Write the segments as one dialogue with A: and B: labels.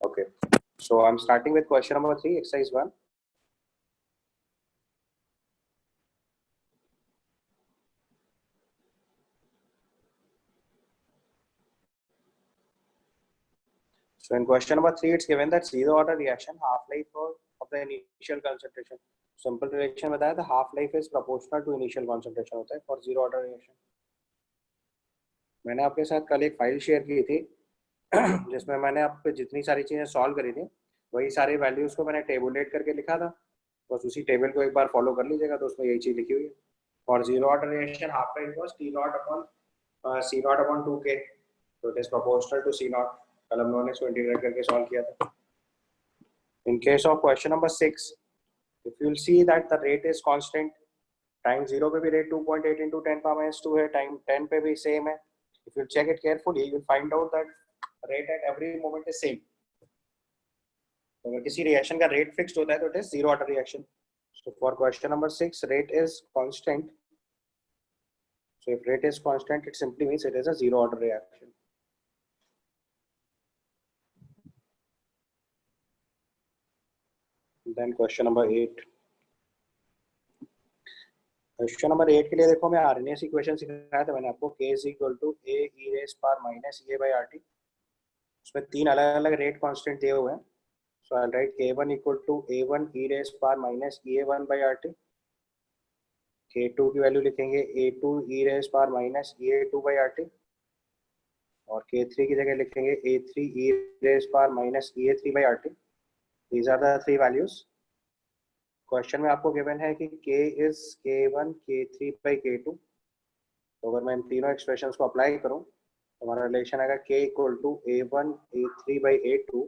A: Okay, so I'm starting with question number 3, exercise 1. So in question number 3, it's given that zero order reaction half-life of the initial concentration. Simple relation बताया था, half-life is proportional to initial concentration होता है for zero order reaction. मैंने आपके साथ कल एक file share की थी जिसमें मैंने आप पे जितनी सारी चीज़ें सॉल्व करी थी वही सारे वैल्यूज़ को मैंने टेबुलेट करके लिखा था. बस उसी टेबल को एक बार फॉलो कर लीजिएगा तो उसमें यही चीज़ लिखी हुई है. For zero order reaction half life was T nought upon C nought upon 2k, तो it is proportional to C nought. कल हम लोगों ने इसको इंटीग्रेट करके सॉल्व किया था. In case of question number 6, if you'll see that the rate is constant, time 0 पे भी रेट 2.8 into 10 power minus 2 है, टाइम 10 पे भी सेम है. If you check it carefully, you'll find out that rate at every moment is same. अगर किसी reaction का rate fixed होता है तो it is zero order reaction. So for question number 6, rate is constant. So if rate is constant, it simply means it is a zero order reaction. Then question number 8. Question number 8 के लिए देखो मैं RNS equation सिखाया था मैंने आपको. k is equal to a e raised power minus a by rt. उसमें तीन अलग अलग रेट कांस्टेंट दिए हुए हैं. सो आई right k1 equal to a1 e raised power minus a1 by rt. k2 की वैल्यू लिखेंगे a2 e raised power minus a2 by rt. और k3 की जगह लिखेंगे a3 e raised power minus a3 by rt. These are the three values. Question में आपको given है कि k is k1 k3 by k2. तो अगर मैं इन तीनों एक्सप्रेशंस को अप्लाई करूं तो हमारा रिलेशन आएगा k equal to a1 a3 by a2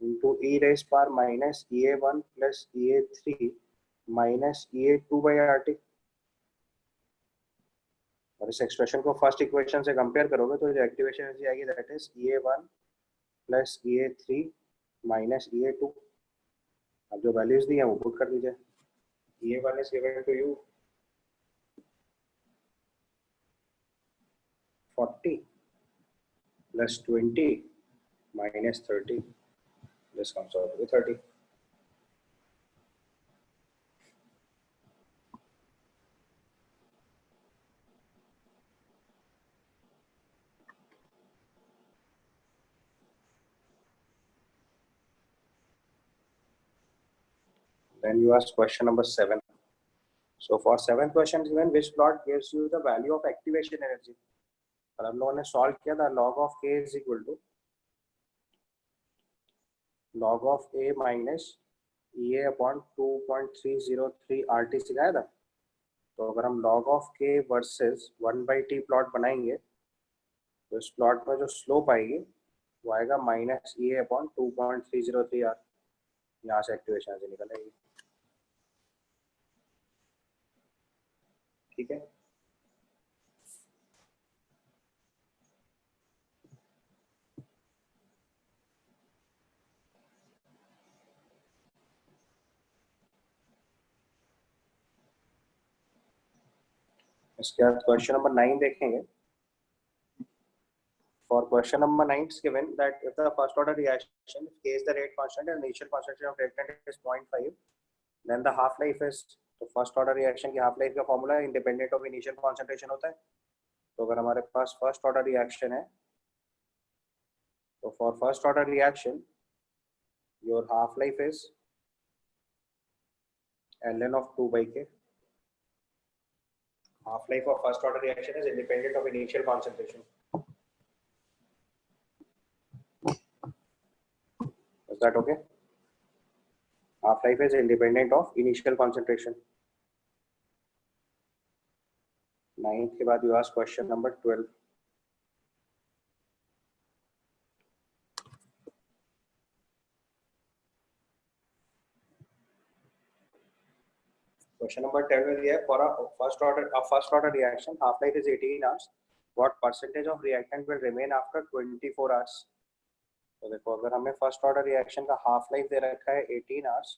A: into e raised power minus a1 plus a3 minus a2 by rt. और इस एक्सप्रेशन को फर्स्ट इक्वेशन से कंपेयर करोगे तो जो एक्टिवेशन एनर्जी आएगी that is a1 plus a3 minus a2. अब जो वैल्यूज दी हैं वो पुट कर दीजिए. a1 is given to you 40 plus 20 minus 30. This comes out to be 30. Then you ask question number 7. So for 7th question given which plot gives you the value of activation energy. और हम लोगों ने solve किया था log of k is equal to log of a minus ea upon 2.303 rt सिखाया था. तो अगर हम log of k versus 1/t plot बनाएंगे तो इस प्लॉट में जो स्लोप आएगी वो आएगा माइनस ए अपॉन 2.303 आर. यहाँ से एक्टिवेशन एनर्जी निकल आएगी. ठीक है. इसके बाद क्वेश्चन नंबर 9 देखेंगे. For question number 9 is given that if the first order reaction, if k is the rate constant and initial concentration of reactant is 0.5, then the half life is, तो first order reaction की half life का formula independent of initial concentration होता है. तो अगर हमारे पास first order reaction है तो for first order reaction your half life is ln of 2/k. half life of first order reaction is independent of initial concentration. Is that okay? Half life is independent of initial concentration. 9th के बाद you ask question number 12. Question number 12 is here for a first order reaction half life is 18 hours. What percentage of reactant will remain after 24 hours? तो देखो अगर हमें first order reaction का half life दे रखा है 18 hours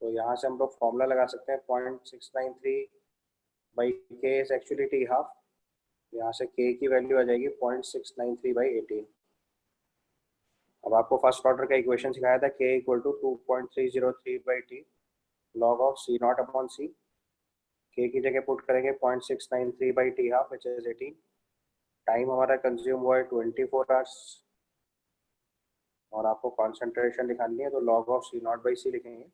A: तो यहाँ से हम लोग फॉर्मूला लगा सकते हैं 0.693 बाई के इज एक्चुअली टी हाफ. यहाँ से k की वैल्यू आ जाएगी 0.693 बाई 18. अब आपको फर्स्ट ऑर्डर का इक्वेशन सिखाया था k equal to 2.303/t log of c nought upon c। k की जगह पुट करेंगे 0.693/t half which is 18। Time हमारा कंज्यूम हुआ है 24 आवर्स और आपको कॉन्सेंट्रेशन दिखानी है तो log of c nought by c लिखेंगे।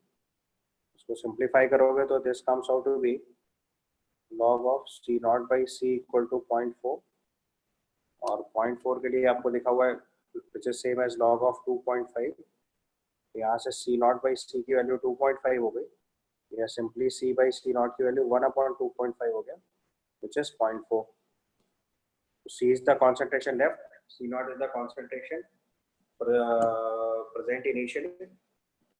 A: इसको सिंप्लीफाई करोगे तो this comes out to be log of c nought by c equal to 0.4 और 0.4 के लिए आपको लिखा हुआ है which is same as log of 2.5। यहाँ से c नॉट बाई c की वैल्यू 2.5 हो गई या simply c by c nought की वैल्यू 1/2.5 हो गया which is 0.4। c is the concentration left, c naught is the concentration present initially।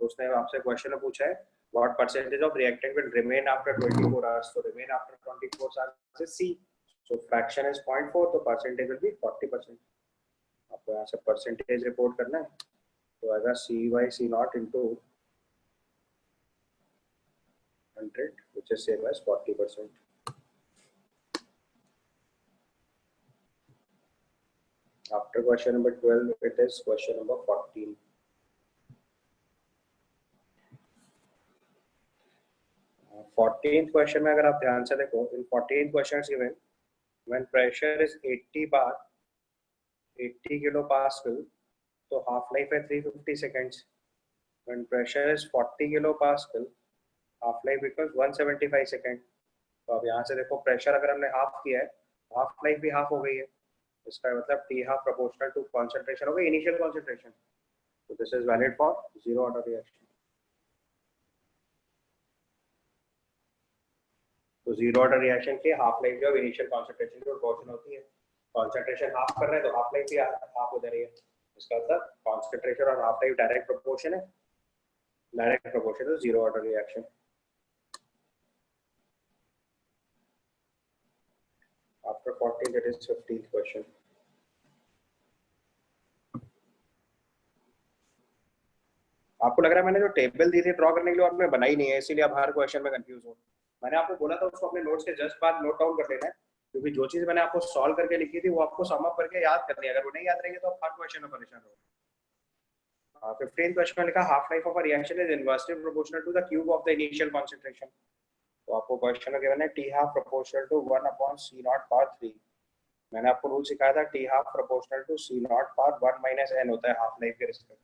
A: तो उसने आपसे क्वेश्चन में पूछा है what percentage of reactant will remain after 24 hours। so remain after 24 hours is c, so fraction is 0.4 तो percentage will be 40%। आपको यहाँ से परसेंटेज रिपोर्ट करना है तो आएगा c by c naught into 100 which is same as 40%। After question number 12, it is question number 14। Fourteen question में अगर आप ध्यान से देखो इन 14 questions given when pressure is 80 bar 80 kilo pascal तो हाफ लाइफ है 350 seconds. When pressure is 40 kilo pascal half life becomes 175 second. तो अब यहाँ से देखो प्रेशर अगर हमने हाफ किया है हाफ लाइफ भी हाफ हो गई है, इसका मतलब T half proportional to concentration हो गई इनिशियल कॉन्सेंट्रेशन। तो this is valid for zero order reaction. तो जीरो ऑर्डर रिएक्शन की हाफ लाइफ जो इनिशियल कॉन्सेंट्रेशन की प्रोपोर्शन होती है। कॉन्सेंट्रेशन हाफ कर रहे हैं तो हाफ लाइफ भी हाफ हो जा रही है, इसका मतलब कॉन्सेंट्रेशन और हाफ लाइफ डायरेक्ट प्रोपोर्शन है, direct proportion to zero order reaction. After 14 that is 15th question। आपको लग रहा है मैंने जो टेबल दी थी ड्रॉ करने के लिए आपने बनाई नहीं है इसीलिए आप हर क्वेश्चन में कंफ्यूज हो। मैंने आपको बोला था उसको अपने नोट्स के जस्ट बाद नोट डाउन कर लेना है क्योंकि जो चीज मैंने आपको सॉल्व करके लिखी थी वो आपको सम अप करके याद करनी है, अगर वो नहीं याद रहेगी तो आप हर क्वेश्चन में परेशान हो। 15th क्वेश्चन में लिखा half life of a reaction is inversely proportional to the cube of the initial concentration. तो आपको क्वेश्चन में गिवन है T half proportional to 1/c0/3। मैंने आपको रूल सिखाया था T half proportional to c0/1 - n होता है हाफ लाइफ के रिस्पेक्ट।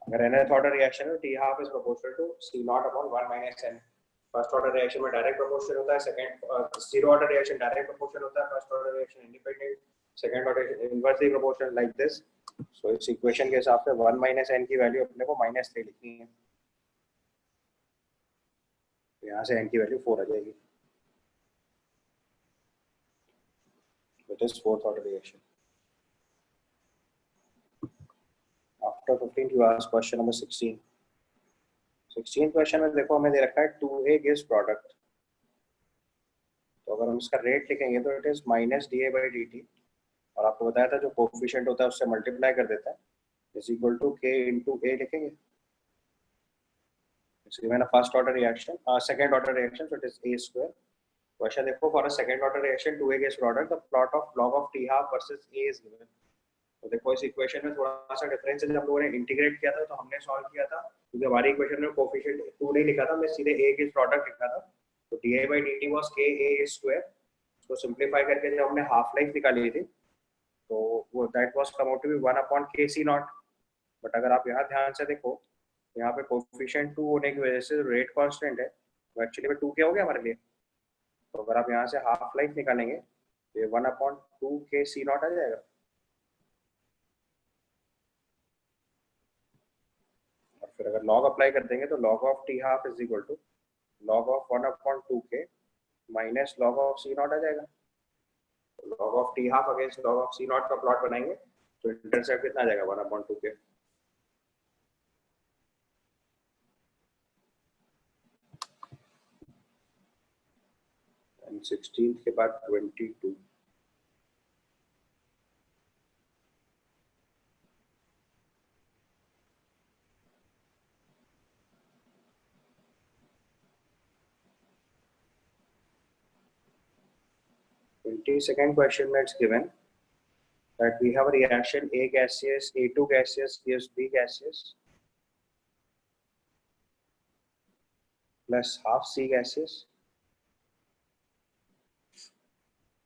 A: अगर nth ऑर्डर रिएक्शन है T half is proportional to c0/1 - n। First order reaction में डायरेक्ट प्रोपोर्शनल होता है, second zero order reaction direct proportional होता है, first order reaction independent, second order inversely proportional like this. So इस equation के हिसाब से 1 - n की वैल्यू अपने को -3 लिखनी है, तो यहाँ से n की वैल्यू 4 आ जाएगी। It is fourth order reaction। After 15 you ask question number 16। 16 question में देखो हमें दे रखा है 2A gives product। तो अगर हम इसका रेट लिखेंगे तो इट इज -dA/dt और आपको बताया था जो कोफिशिएंट होता है उससे मल्टीप्लाई कर देता है is equal to k into A लिखेंगे। It's given a first order reaction, second order reaction, so it is A square। Question देखो for a second order reaction 2A gives product, the plot of log of t half versus A is given। तो देखो इस equation में थोड़ा सा difference है, जब हम लोगों ने इंटीग्रेट किया था तो हमने सॉल्व किया था क्योंकि हमारी इक्वेशन में कोफिशिएंट 2 नहीं लिखा था, मैं सीधे A गिव्स प्रोडक्ट लिखा था। तो dA/dt वाज KA स्क्वायर। इसको सिंपलीफाई करके जब हमने हाफ लाइफ निकाली थी तो वो that was come out to be 1/kc0। But अगर आप यहाँ ध्यान से देखो यहाँ पे कोफिशिएंट 2 होने की वजह से रेट कांस्टेंट है, तो एक्चुअली में 2 क्या हो गया हमारे लिए। तो अगर आप यहाँ से हाफ लाइफ निकालेंगे तो ये 1/2kc0 आ जाएगा। और फिर अगर लॉग अप्लाई कर देंगे तो log of T half is equal to log of 1/2k minus log of c0 आ जाएगा। तो log of T half against log of c0 का प्लॉट बनाएंगे तो इंटरसेप्ट कितना आ जाएगा 1/2k। एंड 16 के बाद 22। सेकंड क्वेश्चन में it's given that we have a reaction A gaseous, A2 gaseous gives B gaseous plus half C gaseous.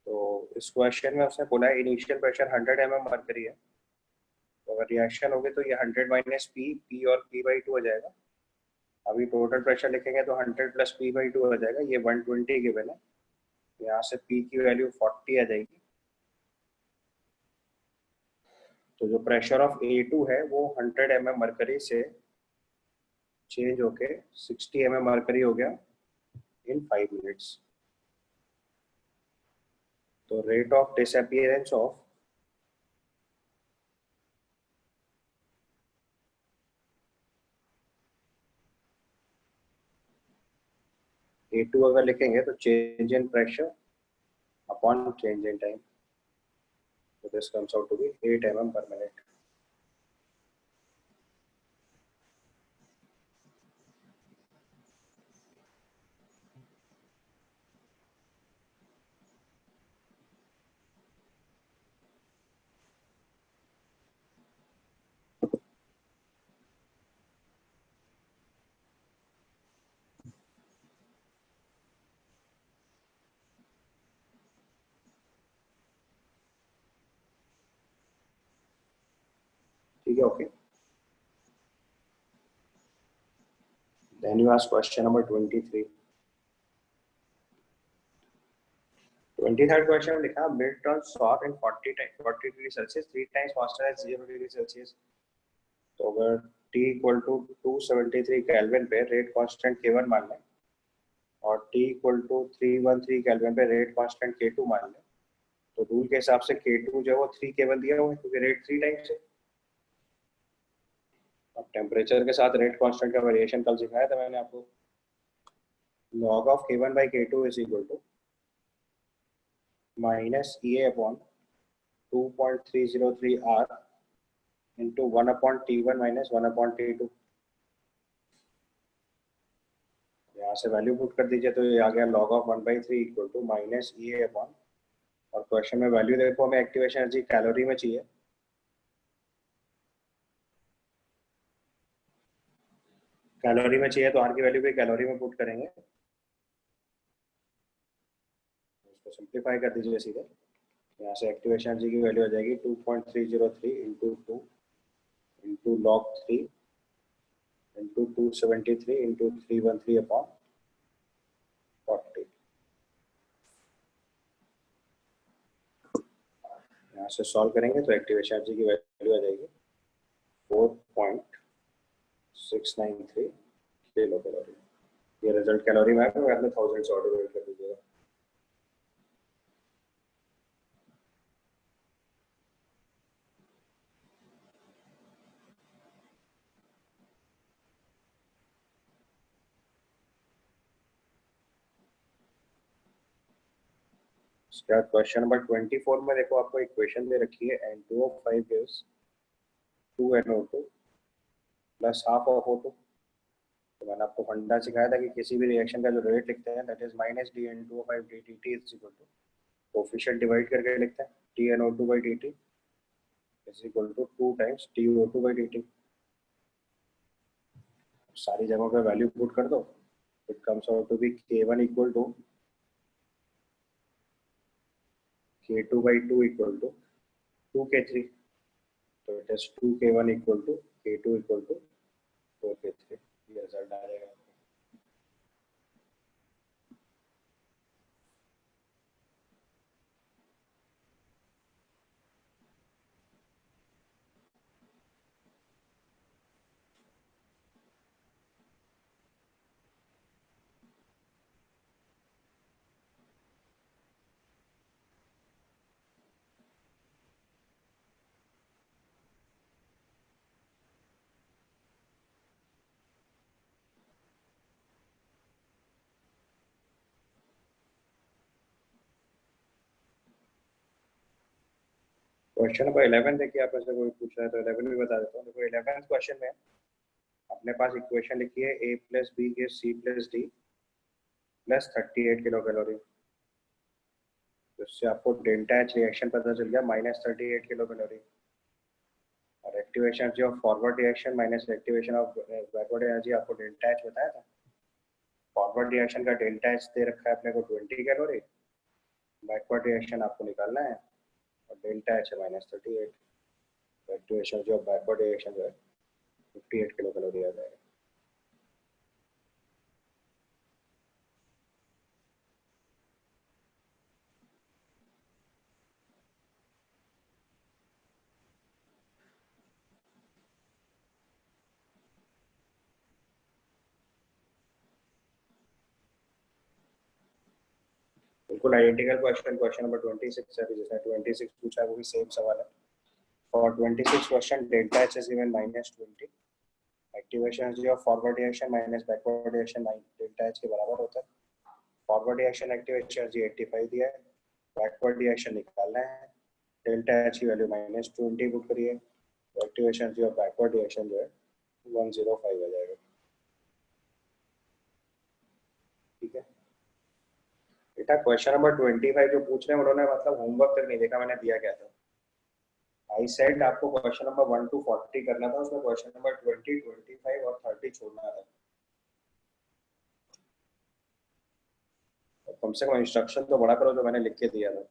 A: तो इस क्वेश्चन में उसने बोला है इनिशियल प्रेशर 100 mm मरकरी है, तो अगर रिएक्शन होगी तो ये 100 माइनस पी, पी और p/2 हो जाएगा। अभी टोटल प्रेशर लिखेंगे तो 100 प्लस p/2 हो जाएगा, ये 120 गिवन है। यहाँ से p की वैल्यू 40 आ जाएगी। तो जो प्रेशर ऑफ A2 है वो 100 mm मरकरी से चेंज होके 60 mm मरकरी हो गया इन 5 मिनट्स। तो rate of disappearance of A2 अगर लिखेंगे तो change in pressure upon change in time, so this comes out to be 8 mm per minute. ठीक है, okay. Then you ask question number 23. 23rd question में लिखा milk turns sour in 40 degree Celsius 3 times faster at 0 degree Celsius. तो अगर T equal to 273 kelvin पे rate constant K1 मान लें और T इक्वल टू 313 केल्विन पे रेट कांस्टेंट K2 मान लें, तो रूल के हिसाब से K2 जो है वो 3 केवल दिया हुआ है क्योंकि रेट 3 टाइम्स है। अब टेम्परेचर के साथ रेट कांस्टेंट का वेरिएशन कल सिखाया था मैंने आपको। log of K1 by K2 is equal to minus EA upon 2.303 R into 1 upon T1 minus 1 upon T2। यहाँ से वैल्यू पुट कर दीजिए तो ये आ गया log of 1/3 equal to minus EA upon, और क्वेश्चन में वैल्यू देखो हमें एक्टिवेशन एनर्जी कैलोरी में चाहिए, कैलोरी में चाहिए तो R की वैल्यू भी कैलोरी में पुट करेंगे। उसको सिंप्लीफाई कर दीजिए सीधे, यहाँ से एक्टिवेशन एनर्जी की वैल्यू आ जाएगी 2.303 into 2 into log 3 into 273 into 313 upon 40। यहाँ से सॉल्व करेंगे तो एक्टिवेशन एनर्जी की वैल्यू आ जाएगी 4.693 किलो कैलोरी। ये रिजल्ट कैलोरी में है, तो आपने 1000 से ऑर्डर कर दीजिएगा। उसके बाद क्वेश्चन नंबर 24 में देखो आपको इक्वेशन दे रखी है N2O5 gives 2NO2 plus half of O2। तो मैंने आपको फंडा सिखाया था कि किसी भी रिएक्शन का जो रेट लिखते हैं that is minus DN2O5 dt t is equal to coefficient divide करके लिखते हैं TNO2 by dt is equal to 2 times TO2 by dt। सारी जगहों पे वैल्यू पुट कर दो, it comes out to be K1 equal to K2 by 2 equal to 2K3। तो it is 2K1 equal to K2 equal to 4K3। ये result आ जाएगा। Question number 11 देखिए, आप ऐसे कोई पूछ रहा है तो 11 भी बता देता हूँ। देखो 11th क्वेश्चन में अपने पास इक्वेशन लिखी है A plus B gives C plus D plus 38 kilo calorie. तो इससे आपको डेल्टा एच रिएक्शन पता चल गया -38 किलो कैलोरी, और activation energy of forward reaction minus activation of backward energy आपको डेल्टा एच बताया था। फॉरवर्ड रिएक्शन का डेल्टा एच दे रखा है अपने को 20 कैलोरी, बैकवर्ड रिएक्शन आपको निकालना है और डेल्टा एच है -38, एक्टिवेशन जो बैकवर्ड रिएक्शन जो है 58 किलो कैलोरी आ जाएगा। बिल्कुल आइडेंटिकल क्वेश्चन, क्वेश्चन नंबर 26 है, जिसने 26 पूछा है वो भी सेम सवाल है। For 26 question delta H is given -20, activation energy of forward reaction minus backward reaction delta H के बराबर होता है। फॉरवर्ड रिएक्शन एक्टिवेशन एनर्जी 85 दिया है, बैकवर्ड रिएक्शन निकालना है, डेल्टा एच की वैल्यू -20 पुट करिए, activation energy of backward reaction जो है 105 आ जाएगा। ठीक है बेटा, क्वेश्चन नंबर 25 जो पूछ रहे हैं उन्होंने मतलब होमवर्क तक नहीं देखा मैंने दिया क्या था। आई सेड आपको क्वेश्चन नंबर 1 to 40 करना था, उसमें क्वेश्चन नंबर 20, 25 और 30 छोड़ना था। कम से कम इंस्ट्रक्शन तो बड़ा करो जो मैंने लिख के दिया था।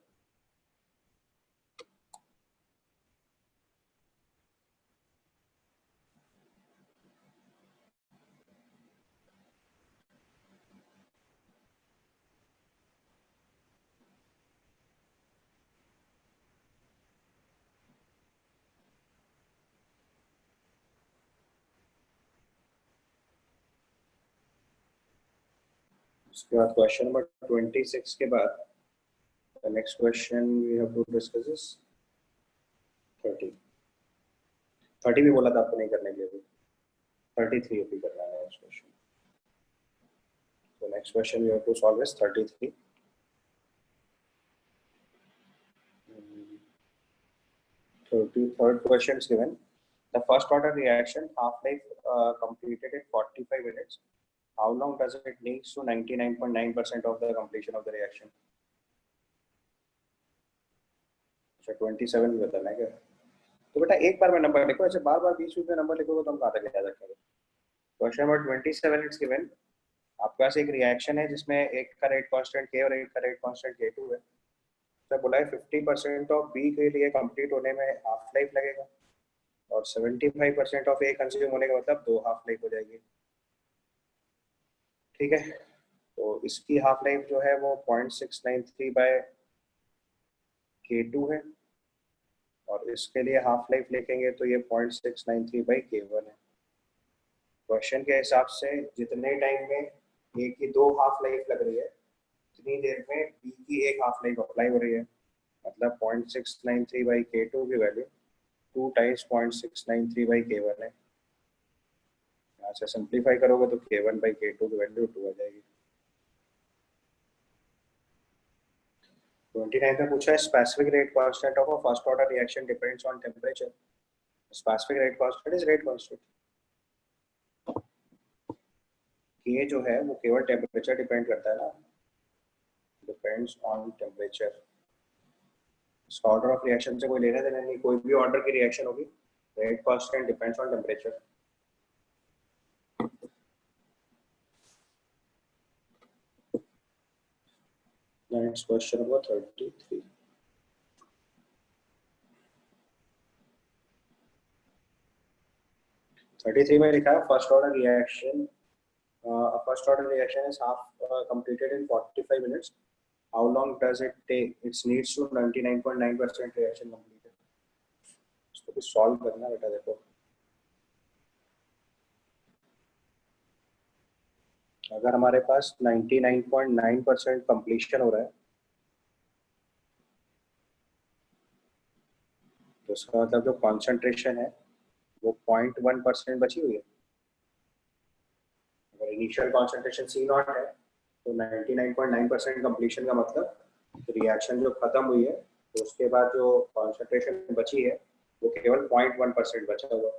A: उसके बाद क्वेश्चन नंबर 26 के बाद the next question we have to discuss is 30 भी बोला था आपको नहीं करने के लिए, 33 अभी करना है next question. so next question we have to solve is 33. 33rd question is given. The first order reaction half-life completed in 45 minutes. How long does it need to 99.9% of the completion of the reaction? अच्छा 27 भी बताना है क्या? तो बेटा एक बार में number लिखो, ऐसे बार बार बीच में नंबर लिखोगे तो हम कहाँ तक याद रखेंगे। Question number 27 it's given. आपके पास एक रिएक्शन है जिसमें एक का रेट कांस्टेंट के और एक का रेट कांस्टेंट k2 है। तो बोला है 50% ऑफ बी के लिए कंप्लीट होने में हाफ लाइफ लगेगा और 75% ऑफ ए कंज्यूम होने का मतलब 2 हाफ लाइफ हो जाएगी। ठीक है, तो इसकी हाफ लाइफ जो है वो 0.693 बाय k2 है और इसके लिए हाफ लाइफ लिखेंगे तो ये 0.693 बाई k1 है। क्वेश्चन के हिसाब से जितने टाइम में ए की 2 हाफ लाइफ लग रही है उतनी देर में बी की एक हाफ लाइफ अप्लाई हो रही है, मतलब 0.693 बाई k2 की वैल्यू 2 टाइम्स 0.693 बाई k1 है। यहाँ से सिंप्लीफाई करोगे तो k1 बाई k2 की वैल्यू 2 आ जाएगी। 29 में पूछा है specific rate constant of a first order reaction depends on temperature. Specific rate constant is rate constant. ये जो है वो केवल टेम्परेचर डिपेंड करता है ना, डिपेंड्स ऑन टेम्परेचर। इसका ऑर्डर ऑफ रिएक्शन से कोई लेना देना नहीं, कोई भी ऑर्डर की रिएक्शन होगी rate constant depends on temperature. Next question number 33। में लिखा है first order reaction first order reaction is completed in 45 minutes. How long does it take? It needs to 99.9% reaction completed. इसको भी सॉल्व करना बेटा। देखो अगर हमारे पास 99.9% कंप्लीशन हो रहा है तो इसका मतलब जो कॉन्सेंट्रेशन है वो 0.1% बची हुई है। अगर इनिशियल कॉन्सेंट्रेशन C0 है तो 99.9% कंप्लीशन का मतलब रिएक्शन जो खत्म हुई है तो उसके बाद जो कॉन्सेंट्रेशन बची है वो केवल 0.1% बचा हुआ।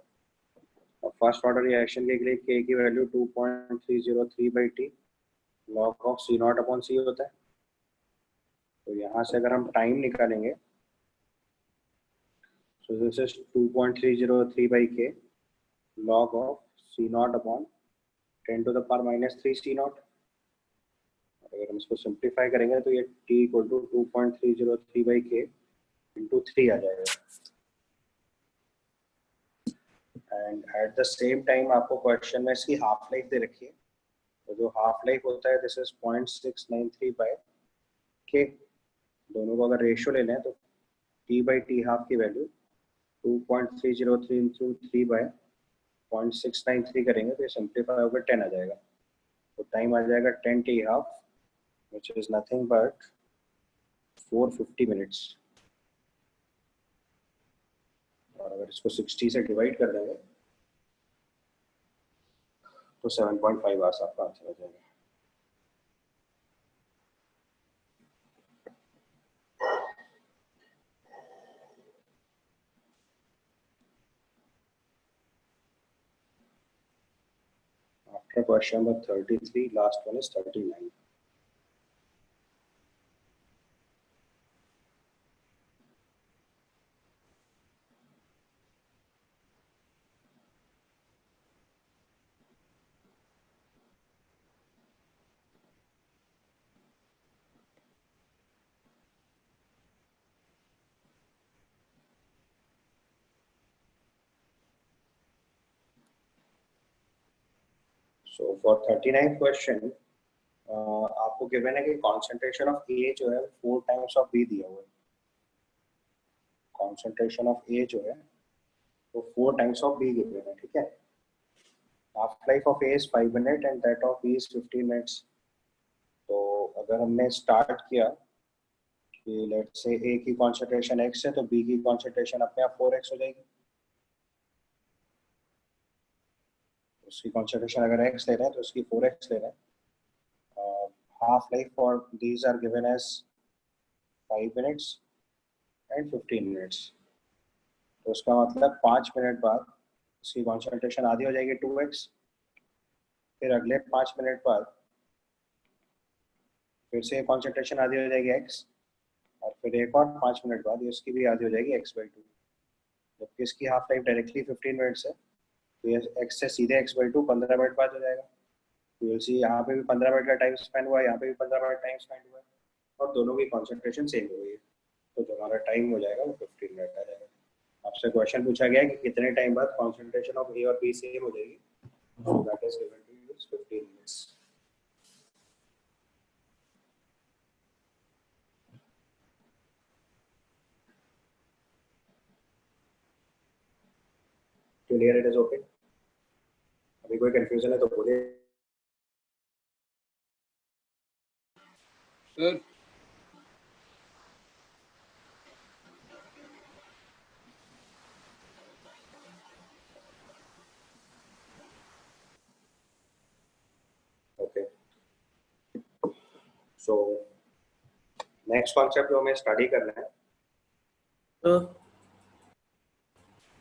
A: और फर्स्ट ऑर्डर रिएक्शन के लिए k की value 2.303 by t log of C0 upon C होता है। तो यहाँ से अगर हम टाइम निकालेंगे, so this is 2.303 by k log of c naught upon 10 to the power minus 3 c naught। अगर हम इसको सिंप्लीफाई करेंगे तो ये t equal to 2.303 by k into 3 आ जाएगा। And at the same time आपको क्वेश्चन में इसकी हाफ लाइफ दे रखी है, तो जो हाफ लाइफ होता है दिस इज 0.693 बाय के। दोनों को अगर रेशियो ले लें तो t बाई टी हाफ की वैल्यू 2.303 इंटू 3 बाय 0.693 करेंगे तो ये सिंप्लीफाई होकर 10 आ जाएगा। तो टाइम आ जाएगा 10 T half which is nothing but 450 minutes. और अगर इसको 60 से डिवाइड कर देंगे तो 7.5 आवर्स आपका आंसर आ जाएगा। After question number 33, last one is 39. So for 39th question, आपको गिवन है कि कॉन्सेंट्रेशन ऑफ ए जो है 4 टाइम्स ऑफ बी दिया हुआ है। कॉन्सेंट्रेशन ऑफ ए जो है वो 4 टाइम्स ऑफ बी गिवन है, ठीक है। Half life of A is 5 minute and that of B is 15 minutes. तो अगर हमने स्टार्ट किया कि लेट्स से ए की कॉन्सेंट्रेशन x है तो बी की कॉन्सेंट्रेशन अपने आप 4x हो जाएगी। उसकी कॉन्सेंट्रेशन अगर x ले रहे हैं तो उसकी 4x ले रहे हैं। half life for these are given as 5 minutes and 15 minutes। तो उसका मतलब 5 मिनट बाद उसकी कॉन्सेंट्रेशन आधी हो जाएगी 2x, फिर अगले 5 मिनट बाद फिर से कॉन्सेंट्रेशन आधी हो जाएगी x, और फिर एक और 5 मिनट बाद इसकी भी आधी हो जाएगी x/2। जबकि इसकी हाफ लाइफ डायरेक्टली 15 मिनट्स है तो ये x से सीधे x/2 15 मिनट बाद हो जाएगा। तो सी यहाँ पे भी 15 मिनट का टाइम स्पेंड हुआ है, यहाँ पे भी 15 मिनट टाइम स्पेंड हुआ है, और दोनों की कॉन्सेंट्रेशन सेम हो गई है। तो जो हमारा टाइम हो जाएगा वो 15 मिनट आ जाएगा। आपसे क्वेश्चन पूछा गया है कि कितने टाइम बाद कॉन्सेंट्रेशन ऑफ ए और बी सेम हो जाएगी, so that is given to you is 15 minutes। Clear, it is okay. अभी कोई कंफ्यूजन है तो बोलिए।
B: Sir
A: okay, so next concept जो हमें स्टडी करना है,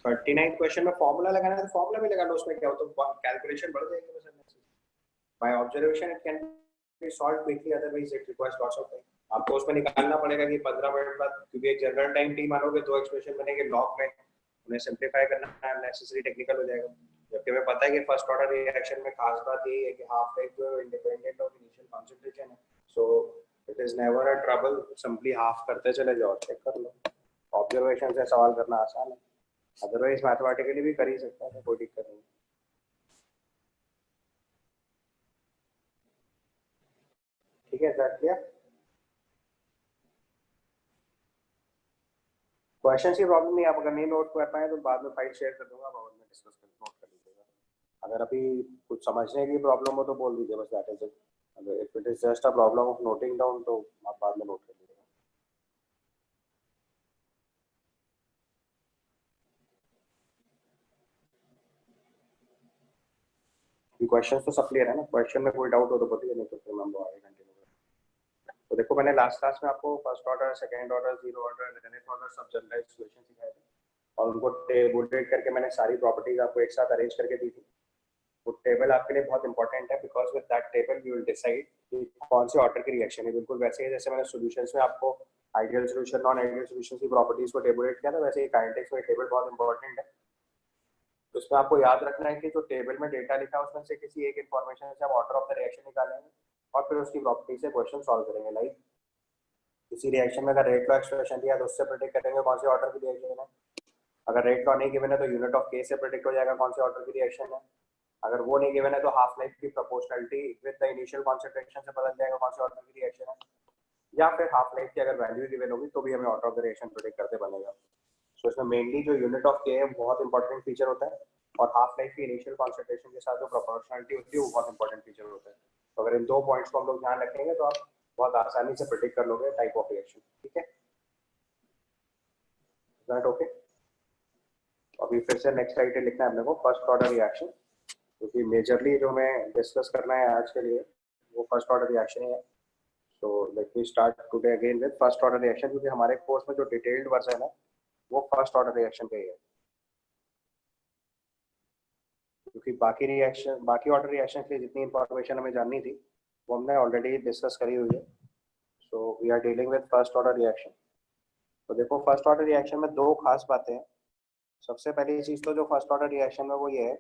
A: 39 क्वेश्चन में फॉर्मूला लगाना है तो फॉर्मूला भी लगा लो, उसमें क्या हो तो कैलकुलेशन बढ़ जाएगी बस। By observation it can be solve quickly, otherwise it requires lots of time. आपको उसमें निकालना पड़ेगा कि 15 मिनट बाद, क्योंकि एक जनरल टाइम टी मानोगे दो एक्सप्रेशन बनेंगे लॉग में, उन्हें सिंपलीफाई करना नेसेसरी टेक्निकल हो जाएगा। जबकि हमें पता है कि फर्स्ट ऑर्डर रिएक्शन में खास बात यही है कि हाफ लाइफ जो है इंडिपेंडेंट ऑफ इनिशियल कॉन्सेंट्रेशन है, सो it is never a trouble, simply half करते चले जाओ, चेक कर लो। ऑब्जर्वेशन से सवाल करना आसान है, अदरवाइज मैथमेटिकली भी कर ही सकता है, कोई दिक्कत नहीं। ठीक है, दैट क्लियर। क्वेश्चन की प्रॉब्लम नहीं, आप अगर नहीं नोट कर पाए तो बाद में फाइल शेयर कर दूंगा, और में डिस्कस कर नोट कर लीजिएगा। अगर अभी कुछ समझने की प्रॉब्लम हो तो बोल दीजिए बस, दैट इज इट। अगर if it is just a problem of noting down तो आप बाद में नोट कर लीजिएगा। क्वेश्चन तो सब क्लियर है ना? क्वेश्चन में कोई डाउट हो तो बताइए, नहीं तो फिर हम लोग आगे कंटिन्यू करें। तो देखो, मैंने लास्ट क्लास में आपको first order, second order, zero order, nth order सब जनरलाइज्ड सॉल्यूशन सिखाए थे, और उनको टेबुलेट करके मैंने सारी प्रॉपर्टीज आपको एक साथ अरेंज करके दी थी। वो टेबल आपके लिए बहुत इंपॉर्टेंट है, because with that table you will decide कि कौन से ऑर्डर की रिएक्शन है। बिल्कुल वैसे ही जैसे मैंने सॉल्यूशंस में आपको ideal solution non ideal solution की प्रॉपर्टीज को टेबुलेट किया था, वैसे ही काइनेटिक्स में टेबल बहुत इंपॉर्टेंट है। तो उसमें आपको याद रखना है कि जो टेबल में डेटा लिखा है उसमें से किसी एक इन्फॉर्मेशन से हम ऑर्डर ऑफ द रिएक्शन निकालेंगे और फिर उसकी प्रॉपर्टी से क्वेश्चन सॉल्व करेंगे। लाइक किसी रिएक्शन में अगर रेट लॉ एक्सप्रेशन दिया तो उससे प्रेडिक्ट करेंगे कौन से ऑर्डर की रिएक्शन है। अगर रेट लॉ नहीं गिवन है तो यूनिट ऑफ के से प्रेडिक्ट हो जाएगा कौन से ऑर्डर की रिएक्शन है। अगर वो नहीं गिवन है तो हाफ लाइफ की proportionality with the initial concentration से बदल जाएगा कौन से ऑर्डर की रिएक्शन है। या फिर हाफ लाइफ की अगर वैल्यू गिवन होगी तो भी हमें order of the reaction predict करते बनेगा। सो इसमें मेनली जो यूनिट ऑफ के है बहुत इंपॉर्टेंट फीचर होता है, और हाफ लाइफ की इनिशियल कॉन्सेंट्रेशन के साथ जो प्रोपोर्शनलिटी होती है वो बहुत इंपॉर्टेंट फीचर होता है। तो अगर इन दो पॉइंट्स को हम लोग ध्यान रखेंगे तो आप बहुत आसानी से प्रेडिक्ट कर लोगे टाइप ऑफ रिएक्शन। ठीक है, दैट ओके। अभी फिर से नेक्स्ट आइटम लिखना है अपने को फर्स्ट ऑर्डर रिएक्शन, क्योंकि मेजरली जो हमें डिस्कस करना है आज के लिए वो फर्स्ट ऑर्डर रिएक्शन है। So let me start today again with first order reaction, क्योंकि हमारे कोर्स में जो डिटेल्ड वर्जन है वो फर्स्ट ऑर्डर रिएक्शन का ही है, क्योंकि बाकी ऑर्डर रिएक्शन के लिए जितनी इंफॉर्मेशन हमें जाननी थी वो हमने ऑलरेडी डिस्कस करी हुई है। So we are dealing with first order reaction. तो देखो फर्स्ट ऑर्डर रिएक्शन में दो खास बातें हैं। सबसे पहली चीज तो जो फर्स्ट ऑर्डर रिएक्शन में वो ये है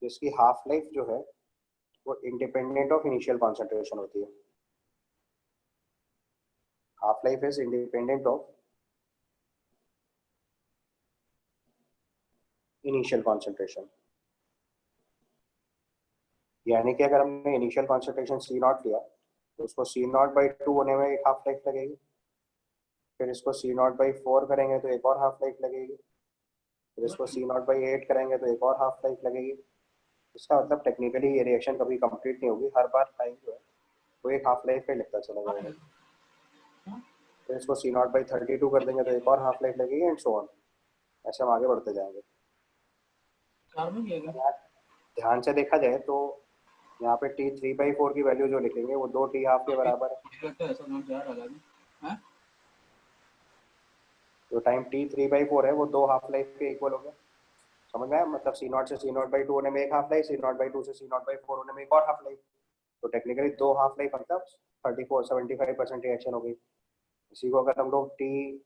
A: जिसकी हाफ लाइफ जो है वो इंडिपेंडेंट ऑफ इनिशियल कॉन्सेंट्रेशन होती है। Half life is independent of initial concentration. यानी कि अगर हमने इनिशियल कॉन्सेंट्रेशन सी नॉट लिया तो उसको सी नॉट बाई 2 होने में एक हाफ लाइफ लगेगी, फिर इसको सी नॉट बाई 4 करेंगे तो एक और हाफ लाइफ लगेगी, फिर इसको सी नॉट बाई 8 करेंगे तो एक और हाफ लाइफ लगेगी। इसका मतलब टेक्निकली ये रिएक्शन कभी कंप्लीट नहीं होगी, हर बार टाइम जो है वो एक हाफ लाइफ पे लगता चला जाएगा। फिर इसको सी नॉट बाई 32 कर देंगे तो एक और हाफ लाइफ लगेगी एंड सो ऑन। ऐसे हम आगे बढ़ते जाएंगे। ध्यान से देखा जाए तो यहाँ पे टी 3/4 की वैल्यू जो लिखेंगे वो 2 टी हाफ के बराबर है। जो टाइम टी 3/4 है वो 2 हाफ लाइफ के इक्वल हो गया। समझ में आया? मतलब सी नॉट से सी नॉट बाई 2 होने में एक half life, C nought by 2 से सी नॉट बाई 4 होने में एक और हाफ लाइफ। तो टेक्निकली 2 हाफ लाइफ मतलब 75% रिएक्शन हो गई। इसी को अगर हम लोग टी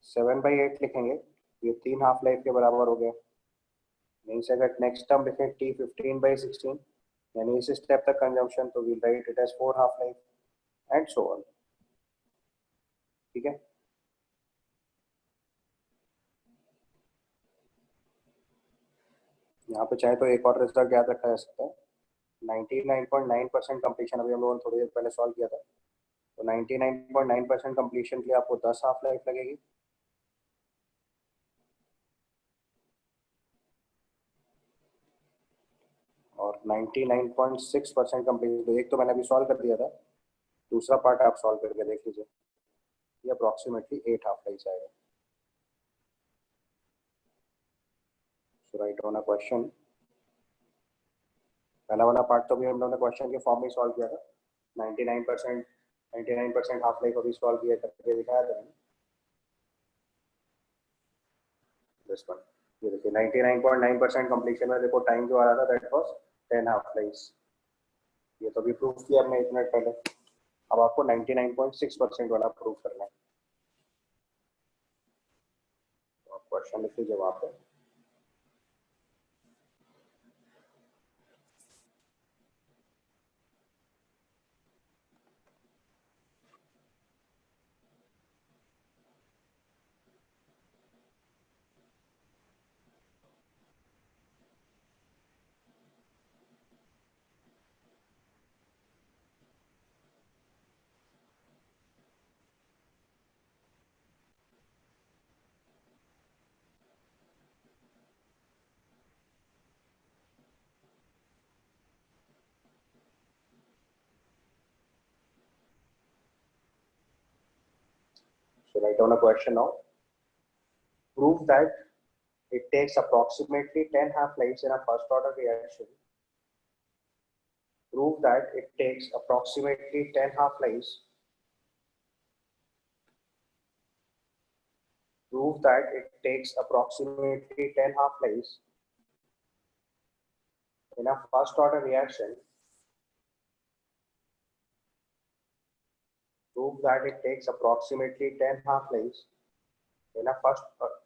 A: 7/8 लिखेंगे ये 3 हाफ लाइफ के बराबर हो गया। यहीं से अगर नेक्स्ट टर्म लिखें टी 15/16 यानी इस स्टेप तक कंजम्पशन, तो we write it as 4 half life and so on. ठीक है, यहाँ पे चाहे तो एक और रिजल्ट याद रखा जा सकता है। 99.9% कंप्लीशन अभी हम लोगों ने थोड़ी देर पहले सॉल्व किया था, तो 99.9% कंप्लीशन के लिए आपको 10 हाफ लाइफ लगेगी। और 99.6% कंप्लीशन, तो एक तो मैंने अभी सॉल्व कर दिया था, दूसरा पार्ट आप सॉल्व करके देख लीजिए, ये अप्रॉक्सीमेटली 8 हाफ लाइफ आएगा। सो राइट ऑन अ क्वेश्चन, पहला वाला पार्ट तो भी हम लोगों ने क्वेश्चन के फॉर्म में सॉल्व किया था। 99% हाफ लाइफ अभी सॉल्व किया करके दिखाया था मैंने। दिस वन ये देखिए 99.9% कंप्लीशन में देखो टाइम जो आ रहा था दैट वाज 10 हाफ लाइफ। ये तो भी प्रूफ किया हमने 1 मिनट पहले। अब आपको 99.6% वाला प्रूफ करना है। तो आप क्वेश्चन लिख लीजिए वहाँ पे। So write down a question now. Prove that it takes approximately 10 half-lives in a first-order reaction. Prove that it takes approximately 10 half-lives. Prove that it takes approximately 10 half-lives In a first order reaction, prove that it takes approximately 10 half-lives.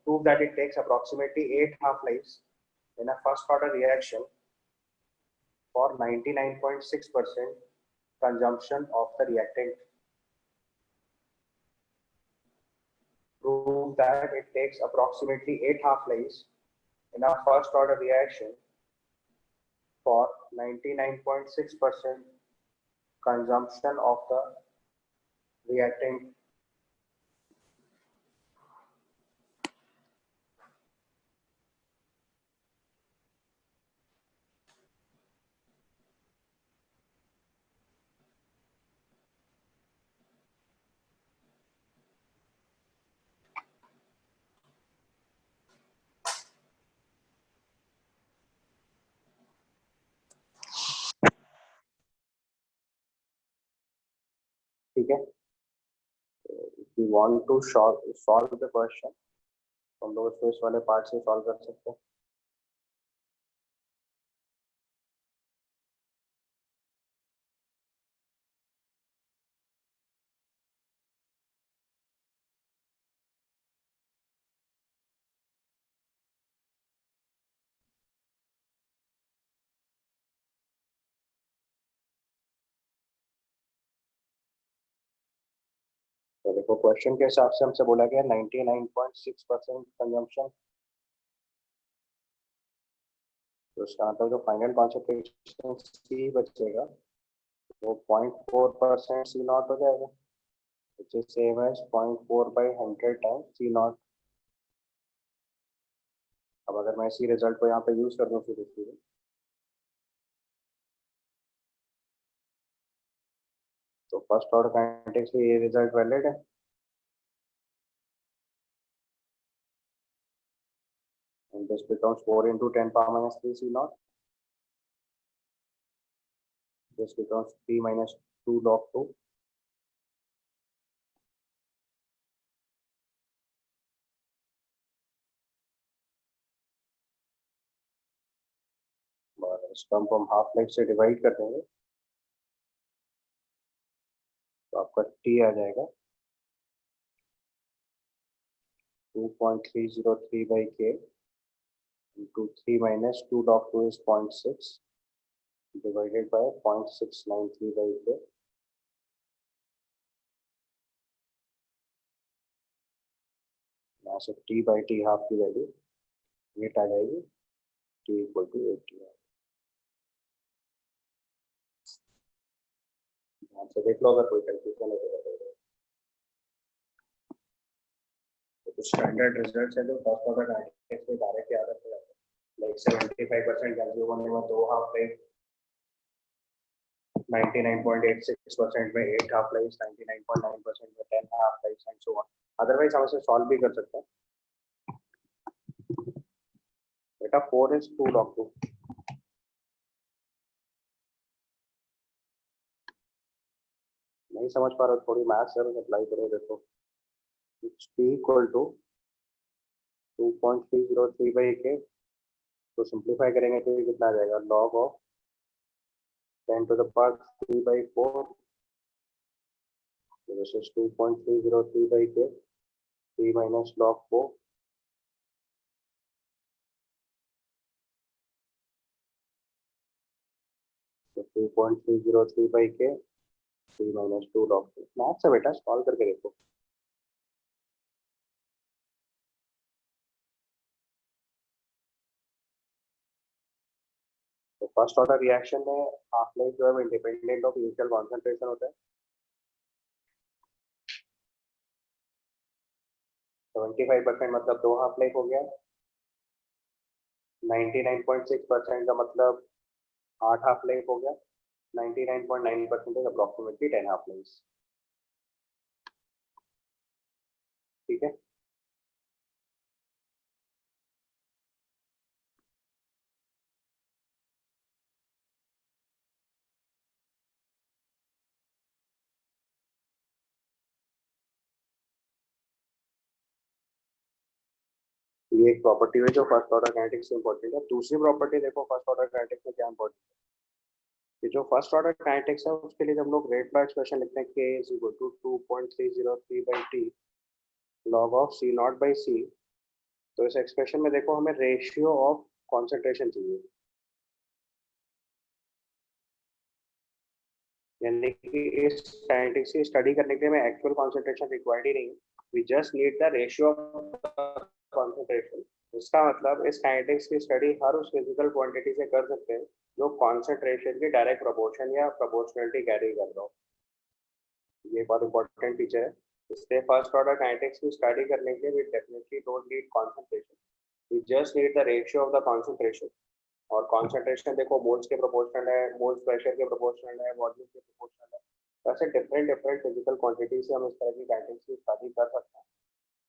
A: Prove that it takes approximately 8 half-lives in a first order reaction for 99.6% consumption of the reactant. Prove that it takes approximately 8 half-lives in a first order reaction for 99.6% consumption of the reactant. ठीक है, if you want to solve the question, हम लोग इसको इस वाले part से solve कर सकते हैं. तो देखो क्वेश्चन के हिसाब से हमसे बोला गया 99.6% कंजम्पशन. तो इसका मतलब जो फाइनल कॉन्सेंट्रेशन सी बचेगा वो 0.4% सी नॉट हो जाएगा, which is same as 0.4 by 100 times C not. अब अगर मैं इसी रिजल्ट को यहाँ पे यूज कर दूँ सीधे तो फर्स्ट ऑर्डर काइनेटिक्स से ये रिजल्ट वैलिड है. And this becomes 4 into 10 power minus 3 C naught. This becomes 3 minus 2 log 2. और इस टर्म को हम हाफ लाइफ से डिवाइड कर देंगे तो आपका T आ जाएगा 2.303 by K into 3 minus 2 log 2 is 0.6 divided by 0.693 by K. यहाँ से T by T हाफ की वैल्यू 8 आ जाएगी. T equal to 80. यहाँ से देख लो अगर कोई कंफ्यूजन है तो बताइए. तो स्टैंडर्ड रिजल्ट्स है जो फर्स्ट ऑर्डर काइनेटिक्स में डायरेक्ट याद रखते हैं, लाइक 75% वैल्यू होने में 2 हाफ लाइफ, 99.86% में 8 हाफ लाइफ, 99.9% में 10 half life and so on. Otherwise हम इसे सॉल्व भी कर सकते हैं. बेटा 4 is 2 log 2. नहीं समझ पा रहे हो थोड़ी मैथ्स जरूर अप्लाई करो. देखो T equal to 2.303 by K. तो सिंप्लीफाई करेंगे तो ये कितना आ जाएगा log of 10 to the power 3 by 4. So this is 2.303 by K. 3 minus log 4. So 2.303 by K. 3 minus 2 log 2. Maths है बेटा, सॉल्व करके देखो. तो फर्स्ट ऑर्डर रिएक्शन में हाफ लाइफ जो है इंडिपेंडेंट ऑफ इनिशियल कॉन्सेंट्रेशन होता है. 75% मतलब 2 हाफ लाइफ हो गया. 99.6% का मतलब 8 हाफ लाइफ हो गया. 99.9% अप्रोक्सीमेटली 10 हाफ लाइफ. ठीक है. ये एक प्रॉपर्टी है जो फर्स्ट ऑर्डर काइनेटिक्स से इंपॉर्टेंट है। दूसरी प्रॉपर्टी देखो फर्स्ट ऑर्डर काइनेटिक्स में क्या इंपॉर्टेंट है। ये जो फर्स्ट ऑर्डर काइनेटिक्स है उसके लिए जब लोग रेट लॉ एक्सप्रेशन लिखते हैं k is equal to 2.303/t log of c nought by c, तो इस एक्सप्रेशन में देखो हमें रेशियो ऑफ कॉन्सेंट्रेशन चाहिए, यानी कि इस काइनेटिक्स की स्टडी करने के लिए मैं एक्चुअल कॉन्सेंट्रेशन रिक्वायर्ड ही नहीं, we just need the ratio of concentration. इसका मतलब इस काइनेटिक्स की स्टडी हर उस फिजिकल क्वांटिटी से कर सकते हैं जो कॉन्सेंट्रेशन के डायरेक्ट प्रोपोर्शन या प्रोपोर्शनलिटी कैरी कर रहा हो। ये बहुत इंपॉर्टेंट फीचर है। इसलिए फर्स्ट ऑर्डर काइनेटिक्स की स्टडी करने के लिए we definitely don't need concentration, we just need the ratio of the concentration. और कॉन्सेंट्रेशन देखो मोल्स के प्रोपोर्शनल है, मोल्स प्रेशर के प्रोपोर्शनल है, वॉल्यूम के प्रोपोर्शनल है। वैसे डिफरेंट डिफरेंट फिजिकल क्वांटिटी से हम इस तरह की काइनेटिक्स की स्टडी कर सकते हैं।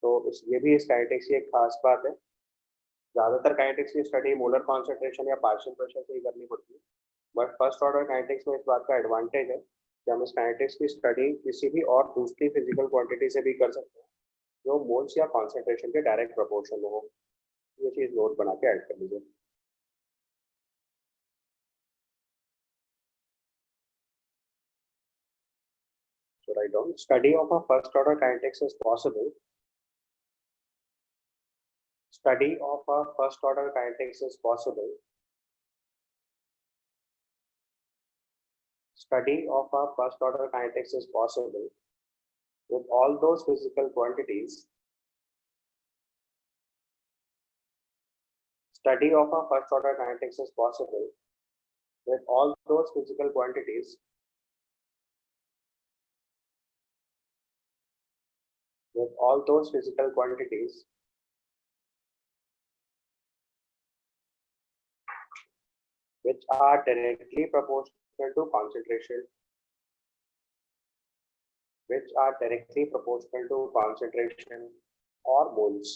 A: तो ये भी इस काइनेटिक्स की एक खास बात है। ज़्यादातर काइनेटिक्स की स्टडी मोलर कॉन्सेंट्रेशन या पार्शियल प्रेशर से ही करनी पड़ती है, बट फर्स्ट ऑर्डर काइनेटिक्स में इस बात का एडवांटेज है कि हम इस काइनेटिक्स की स्टडी किसी भी और दूसरी फिजिकल क्वांटिटी से भी कर सकते हैं जो मोल्स या कॉन्सेंट्रेशन के डायरेक्ट प्रोपोर्शन में हो। ये चीज़ नोट बना के ऐड कर लीजिए। So write down study of a first order kinetics is possible. Study of a first order kinetics is possible. Study of a first order kinetics is possible with all those physical quantities. Study of a first order kinetics is possible with all those physical quantities. With all those physical quantities which are directly proportional to concentration, which are directly proportional to concentration or moles.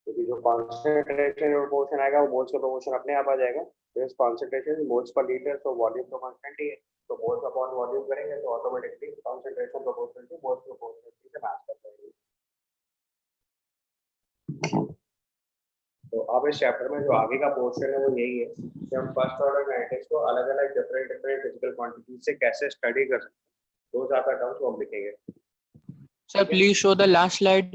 A: क्योंकि जो concentration proportion आएगा वो moles का proportion अपने आप आ जाएगा। तो इस कॉन्सेंट्रेशन मोल्स पर लीटर, तो वॉल्यूम तो कांस्टेंट ही है, तो मोल्स अपॉन वॉल्यूम करेंगे तो automatically concentration proportional two moles proportionality से मैच कर जाएगी। तो अब इस चैप्टर में जो आगे का पोर्शन है वो यही है कि हम फर्स्ट ऑर्डर काइनेटिक्स को अलग अलग डिफरेंट डिफरेंट फिजिकल क्वांटिटी से कैसे स्टडी कर सकते हैं। दो ज्यादा टर्म्स को हम लिखेंगे।
B: Sir, please show the last slide.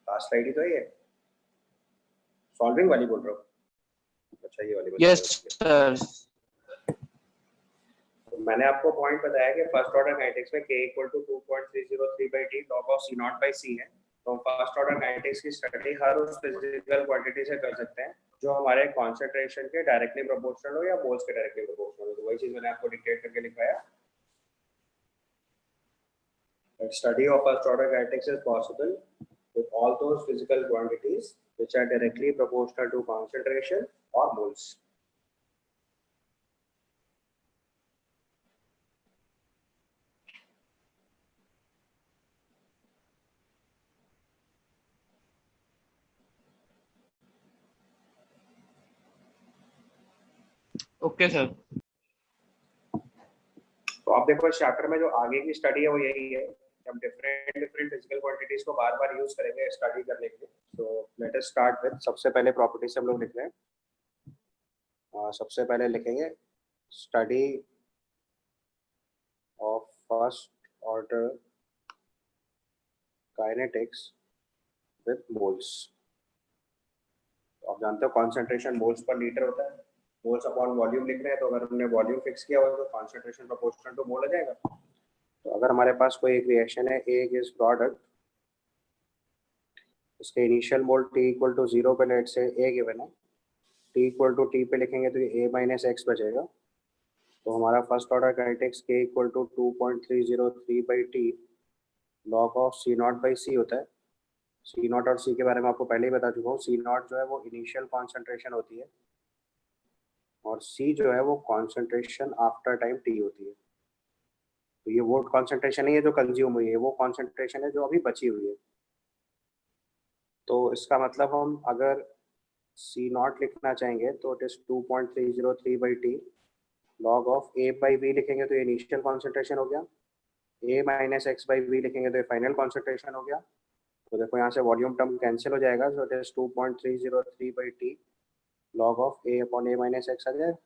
A: Last slide ही तो है ये, सॉल्विंग वाली बोल रहा हूँ। अच्छा ये वाली
B: Yes, sir.
A: तो मैंने आपको पॉइंट बताया कि फर्स्ट ऑर्डर काइनेटिक्स में k equal to 2.303/t log of c nought by c है। तो हम फर्स्ट ऑर्डर काइनेटिक्स की स्टडी हर उस फिजिकल क्वांटिटी से कर सकते हैं जो हमारे कॉन्सेंट्रेशन के डायरेक्टली प्रोपोर्शनल हो या मोल्स के डायरेक्टली प्रोपोर्शनल हो। तो वही चीज मैंने आपको डिक्टेट करके लिखाया। The study of first order kinetics is possible with all those physical quantities which are directly proportional to concentration or moles.
B: Okay, sir.
A: तो आप देखो इस चैप्टर में जो आगे की स्टडी है वो यही है कि हम डिफरेंट डिफरेंट फिजिकल क्वांटिटीज को बार बार यूज करेंगे स्टडी करने के लिए। तो लेट अस स्टार्ट विद सबसे पहले प्रॉपर्टी से हम लोग लिख रहे हैं। सबसे पहले लिखेंगे study of first order kinetics with moles. आप जानते हो कॉन्सेंट्रेशन मोल्स पर लीटर होता है, मोल्स अपॉन वॉल्यूम लिख रहे हैं, तो अगर हमने वॉल्यूम फिक्स किया हुआ है तो कॉन्सेंट्रेशन प्रोपोर्शनल टू मोल आ जाएगा। तो अगर हमारे पास कोई एक रिएक्शन है ए इज प्रोडक्ट, इसके initial mole T equal to 0 पे लेट से ए गिवन है, टी इक्वल टू टी पे लिखेंगे तो ये a माइनस एक्स बचेगा। तो हमारा first order kinetics k equal to 2.303/t log of c nought by c होता है। c नॉट और c के बारे में आपको पहले ही बता चुका हूँ। c नॉट जो है वो इनिशियल कॉन्सेंट्रेशन होती है और c जो है वो कॉन्सेंट्रेशन आफ्टर टाइम t होती है। तो ये वो कॉन्सेंट्रेशन नहीं है जो कंज्यूम हुई है, वो कॉन्सेंट्रेशन है जो अभी बची हुई है। तो इसका मतलब हम अगर c नॉट लिखना चाहेंगे तो it is 2.303/t log of a by v लिखेंगे तो ये इनिशियल कॉन्सेंट्रेशन हो गया, a minus x by v लिखेंगे तो ये फाइनल कॉन्सेंट्रेशन हो गया, तो देखो यहाँ से वॉल्यूम टर्म कैंसिल हो जाएगा, so it is 2.303/t log of a upon a minus X आ जाएगा।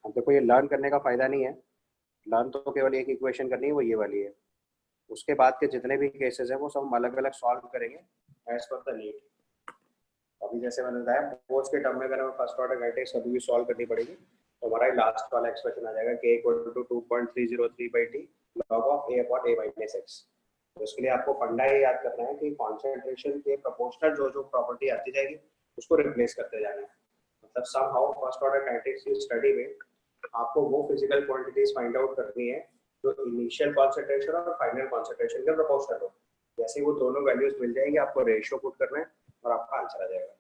A: अब देखो ये लर्न करने का फायदा नहीं है, लर्न तो केवल एक इक्वेशन करनी है, वो ये वाली है। उसके बाद के जितने भी केसेस हैं वो सब हम अलग अलग सॉल्व करेंगे एज पर द नीड। अभी जैसे मैंने बताया बोर्ड्स के टर्म में अगर हमें फर्स्ट ऑर्डर काइनेटिक्स कभी भी सॉल्व करनी पड़ेगी तो हमारा लास्ट वाला एक्सप्रेशन आ जाएगा k equal to 2.303/t log of a upon a minus X. तो इसके लिए आपको फंडा ये याद करना है कि कॉन्सेंट्रेशन के प्रोपोर्शनल जो जो प्रॉपर्टी आती जाएगी उसको रिप्लेस करते जाना है। मतलब somehow first order kinetics की स्टडी में आपको वो फिजिकल क्वांटिटीज फाइंड आउट करनी है जो इनिशियल कॉन्सेंट्रेशन और फाइनल कॉन्सेंट्रेशन के प्रोपोर्शनल हो। जैसे वो दोनों वैल्यूज मिल जाएंगे आपको रेशियो पुट करना है और आपका आंसर आ जाएगा।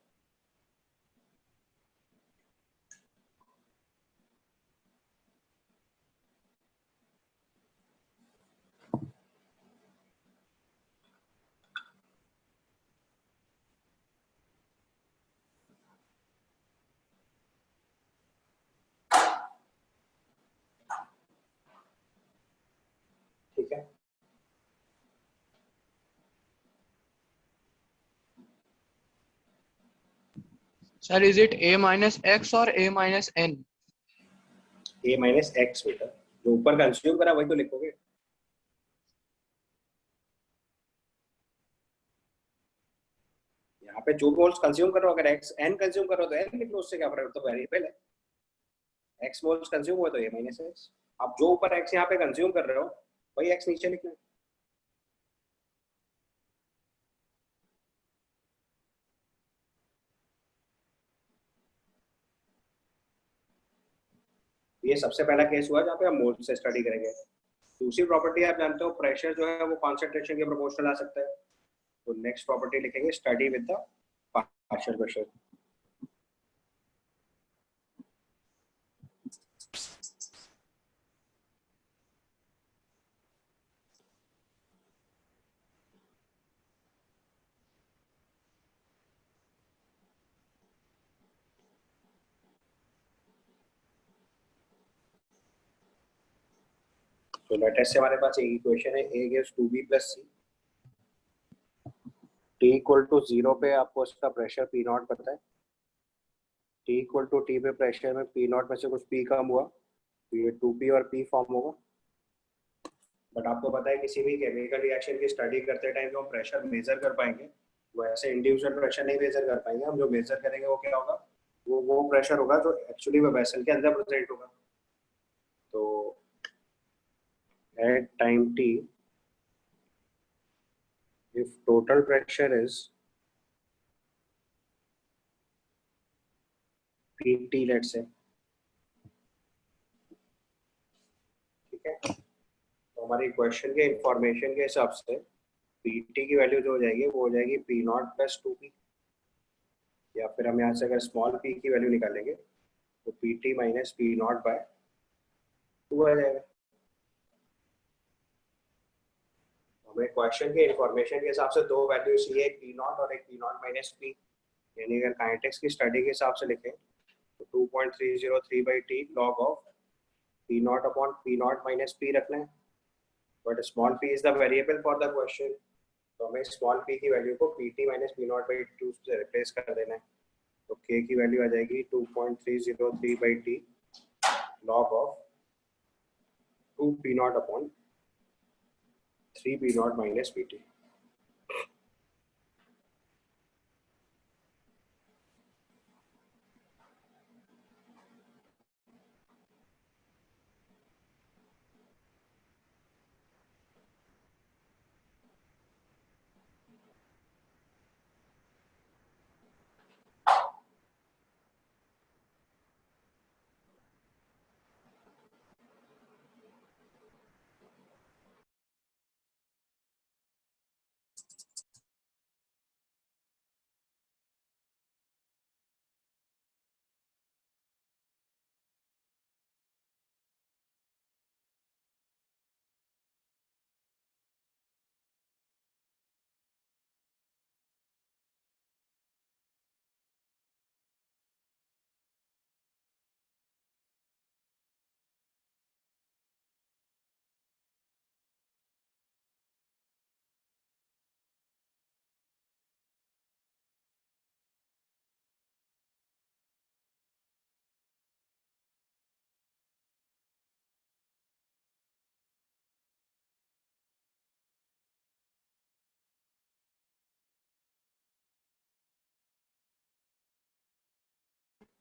A: ठीक है,
B: Sir, is it a minus x or a minus n?
A: a minus x बेटा, जो ऊपर कंज्यूम करा वही तो लिखोगे। यहाँ पे जो मोल्स कंज्यूम करो, अगर एक्स एन कंज्यूम करो तो एन लिख लो, उससे क्या फर्क, तो वेरिएबल है। एक्स मोल्स कंज्यूम हुआ तो a माइनस एक्स। आप जो ऊपर एक्स यहाँ पे कंज्यूम कर रहे हो वही एक्स नीचे लिखना है। ये सबसे पहला केस हुआ जहाँ पे हम मोल से स्टडी करेंगे। दूसरी प्रॉपर्टी आप जानते हो प्रेशर जो है वो कॉन्सेंट्रेशन के प्रोपोर्शनल आ सकता है। तो नेक्स्ट प्रॉपर्टी लिखेंगे study with the partial pressure. तो लेटेस्ट से हमारे पास एक इक्वेशन है a gives 2b plus c। t equal to 0 पे आपको इसका प्रेशर p नॉट पता है। t इक्वल टू t पे प्रेशर में p नॉट में से कुछ p कम हुआ तो ये 2p और p फॉर्म होगा। बट आपको पता है किसी भी केमिकल रिएक्शन की स्टडी करते टाइम जो हम प्रेशर मेजर कर पाएंगे वो ऐसे इंडिविजुअल प्रेशर नहीं मेजर कर पाएंगे। हम जो मेजर करेंगे वो क्या होगा, वो प्रेशर होगा जो एक्चुअली वो वेसल के अंदर प्रेजेंट होगा। तो at time t if total pressure is pt let's say, ठीक है, तो हमारी क्वेश्चन के इंफॉर्मेशन के हिसाब से pt की वैल्यू जो हो जाएगी वो हो जाएगी p नॉट प्लस 2p, या फिर हम यहाँ से अगर स्मॉल p की वैल्यू निकालेंगे तो pt minus p nought by 2 आ जाएगा। हमें क्वेश्चन के इंफॉर्मेशन के हिसाब से दो वैल्यू चाहिए, एक p नॉट और एक p नॉट माइनस p। यानी अगर काइनेटिक्स की स्टडी के हिसाब से लिखें तो 2.303/t log of p not upon p not minus p रखना है। But small p is the variable for the question, तो हमें स्मॉल p की वैल्यू को pt minus p not by 2 से रिप्लेस कर देना है। तो k की वैल्यू आ जाएगी 2.303/t log of 2p not upon 3p not minus pt।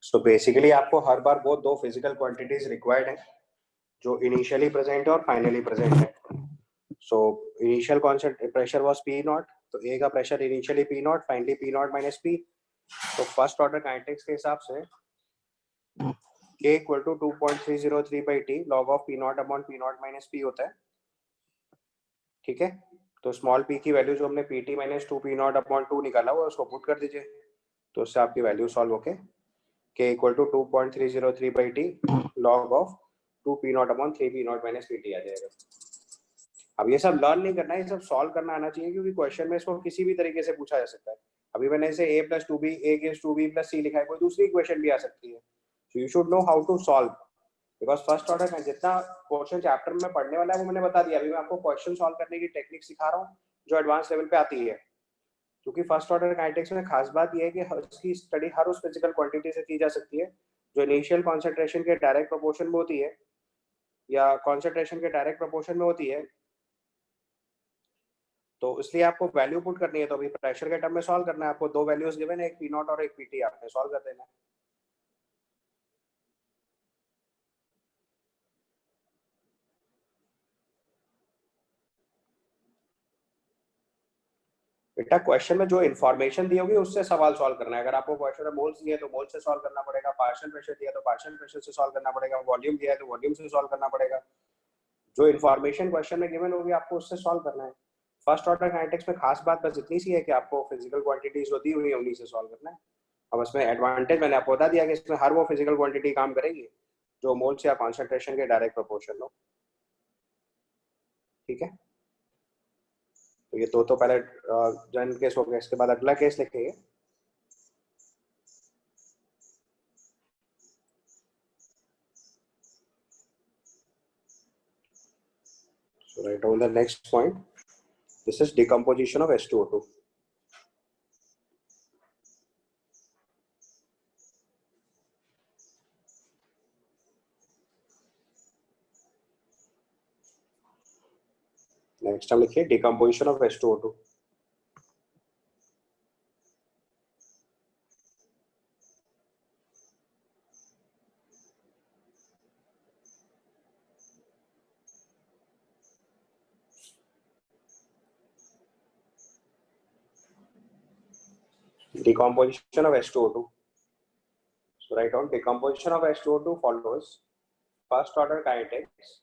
A: So basically आपको हर बार वो दो फिजिकल क्वांटिटीज रिक्वायर्ड है जो इनिशियली प्रेजेंट है और फाइनली प्रेजेंट है. So initial consent pressure was P nought, तो ए का pressure initially P nought, finally P not minus P. तो फर्स्ट ऑर्डर काइनेटिक्स के हिसाब से K equal to 2.303 by T log of P not upon P not minus P होता है. ठीक है, तो स्मॉल पी की वैल्यू जो हमने P T minus 2 P not upon 2 निकाला हुआ उसको पुट कर दीजिए, तो उससे आपकी वैल्यू सॉल्व होके K equal to 2.303 by T log of 2 P not upon 3 P not minus P T आ जाएगा. अब ये सब लर्न नहीं करना है, ये सब सॉल्व करना आना चाहिए, क्योंकि क्वेश्चन में इसको किसी भी तरीके से पूछा जा सकता है. अभी मैंने इसे a plus two B equals to B plus C लिखा है, कोई दूसरी इक्वेशन भी आ सकती है. So you should know how to solve, because first order का जितना पोर्शन चैप्टर में पढ़ने वाला है वो मैंने बता दिया. अभी मैं आपको क्वेश्चन सॉल्व करने की टेक्निक सिखा रहा हूँ जो एडवांस लेवल पे आती है. क्योंकि फर्स्ट ऑर्डर काइनेटिक्स में खास बात यह है कि इसकी स्टडी हर उस फिजिकल क्वांटिटी से की जा सकती है जो इनिशियल कॉन्सेंट्रेशन के डायरेक्ट प्रोपोर्शन में होती है या कॉन्सेंट्रेशन के डायरेक्ट प्रोपोर्शन में होती है. तो इसलिए आपको वैल्यू पुट करनी है. तो अभी प्रेशर के टर्म में सॉल्व करना है, आपको दो वैल्यूज गिवन है, एक पी नॉट और एक पीटी, आपने सॉल्व कर देना है. बेटा क्वेश्चन में जो इन्फॉर्मेशन दी होगी उससे सवाल सॉल्व करना है. अगर आपको क्वेश्चन में मोल्स दिए तो मोल्स से सॉल्व करना पड़ेगा, पार्शियल प्रेशर दिया तो पार्शियल प्रेशर से सॉल्व करना पड़ेगा, वॉल्यूम दिया है तो वॉल्यूम से सॉल्व करना पड़ेगा. जो इन्फॉर्मेशन क्वेश्चन में गिवन होगी आपको उससे सॉल्व करना है. फर्स्ट ऑर्डर काइनेटिक्स में खास बात बस इतनी सी है कि आपको फिजिकल क्वांटिटीज जो दी हुई है उन्हीं से सॉल्व करना है. अब इसमें एडवांटेज मैंने आपको बता दिया कि इसमें हर वो फिजिकल क्वांटिटी काम करेगी जो मोल्स या कॉन्सेंट्रेशन के डायरेक्ट प्रोपोर्शन हो. ठीक है, तो ये तो पहले जनरल केस हो गया. इसके बाद अगला केस लिखेंगे. So write down the next point. This is decomposition of H2O2. Next हम लिखिए decomposition of H2O2. Decomposition of H2O2. So write down decomposition of H2O2 follows first order kinetics.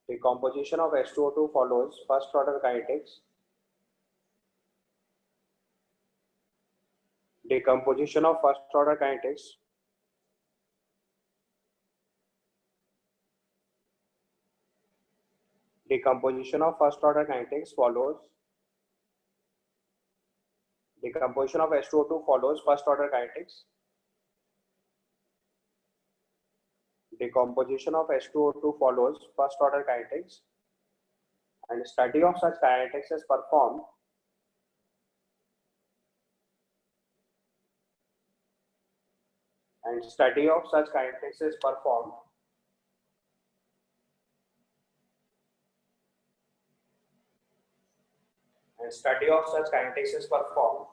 A: Decomposition of H2O2 follows first order kinetics. Decomposition of first order kinetics. Decomposition of first order kinetics follows. Decomposition of H2O2 follows first order kinetics. Decomposition of H2O2 follows first order kinetics, and study of such kinetics is performed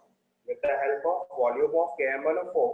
A: with the help of volume of KMnO4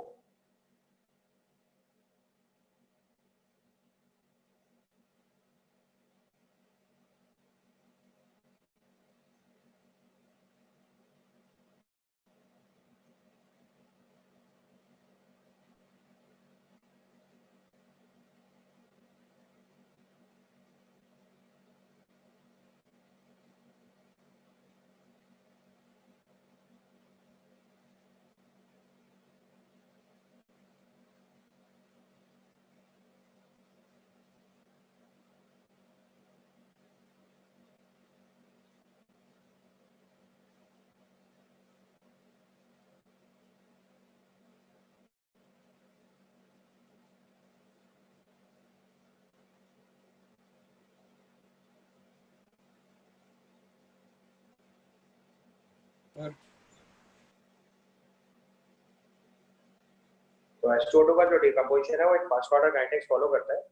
A: तो H2O2 का जो decomposition है वो एक first order kinetics follow करता है,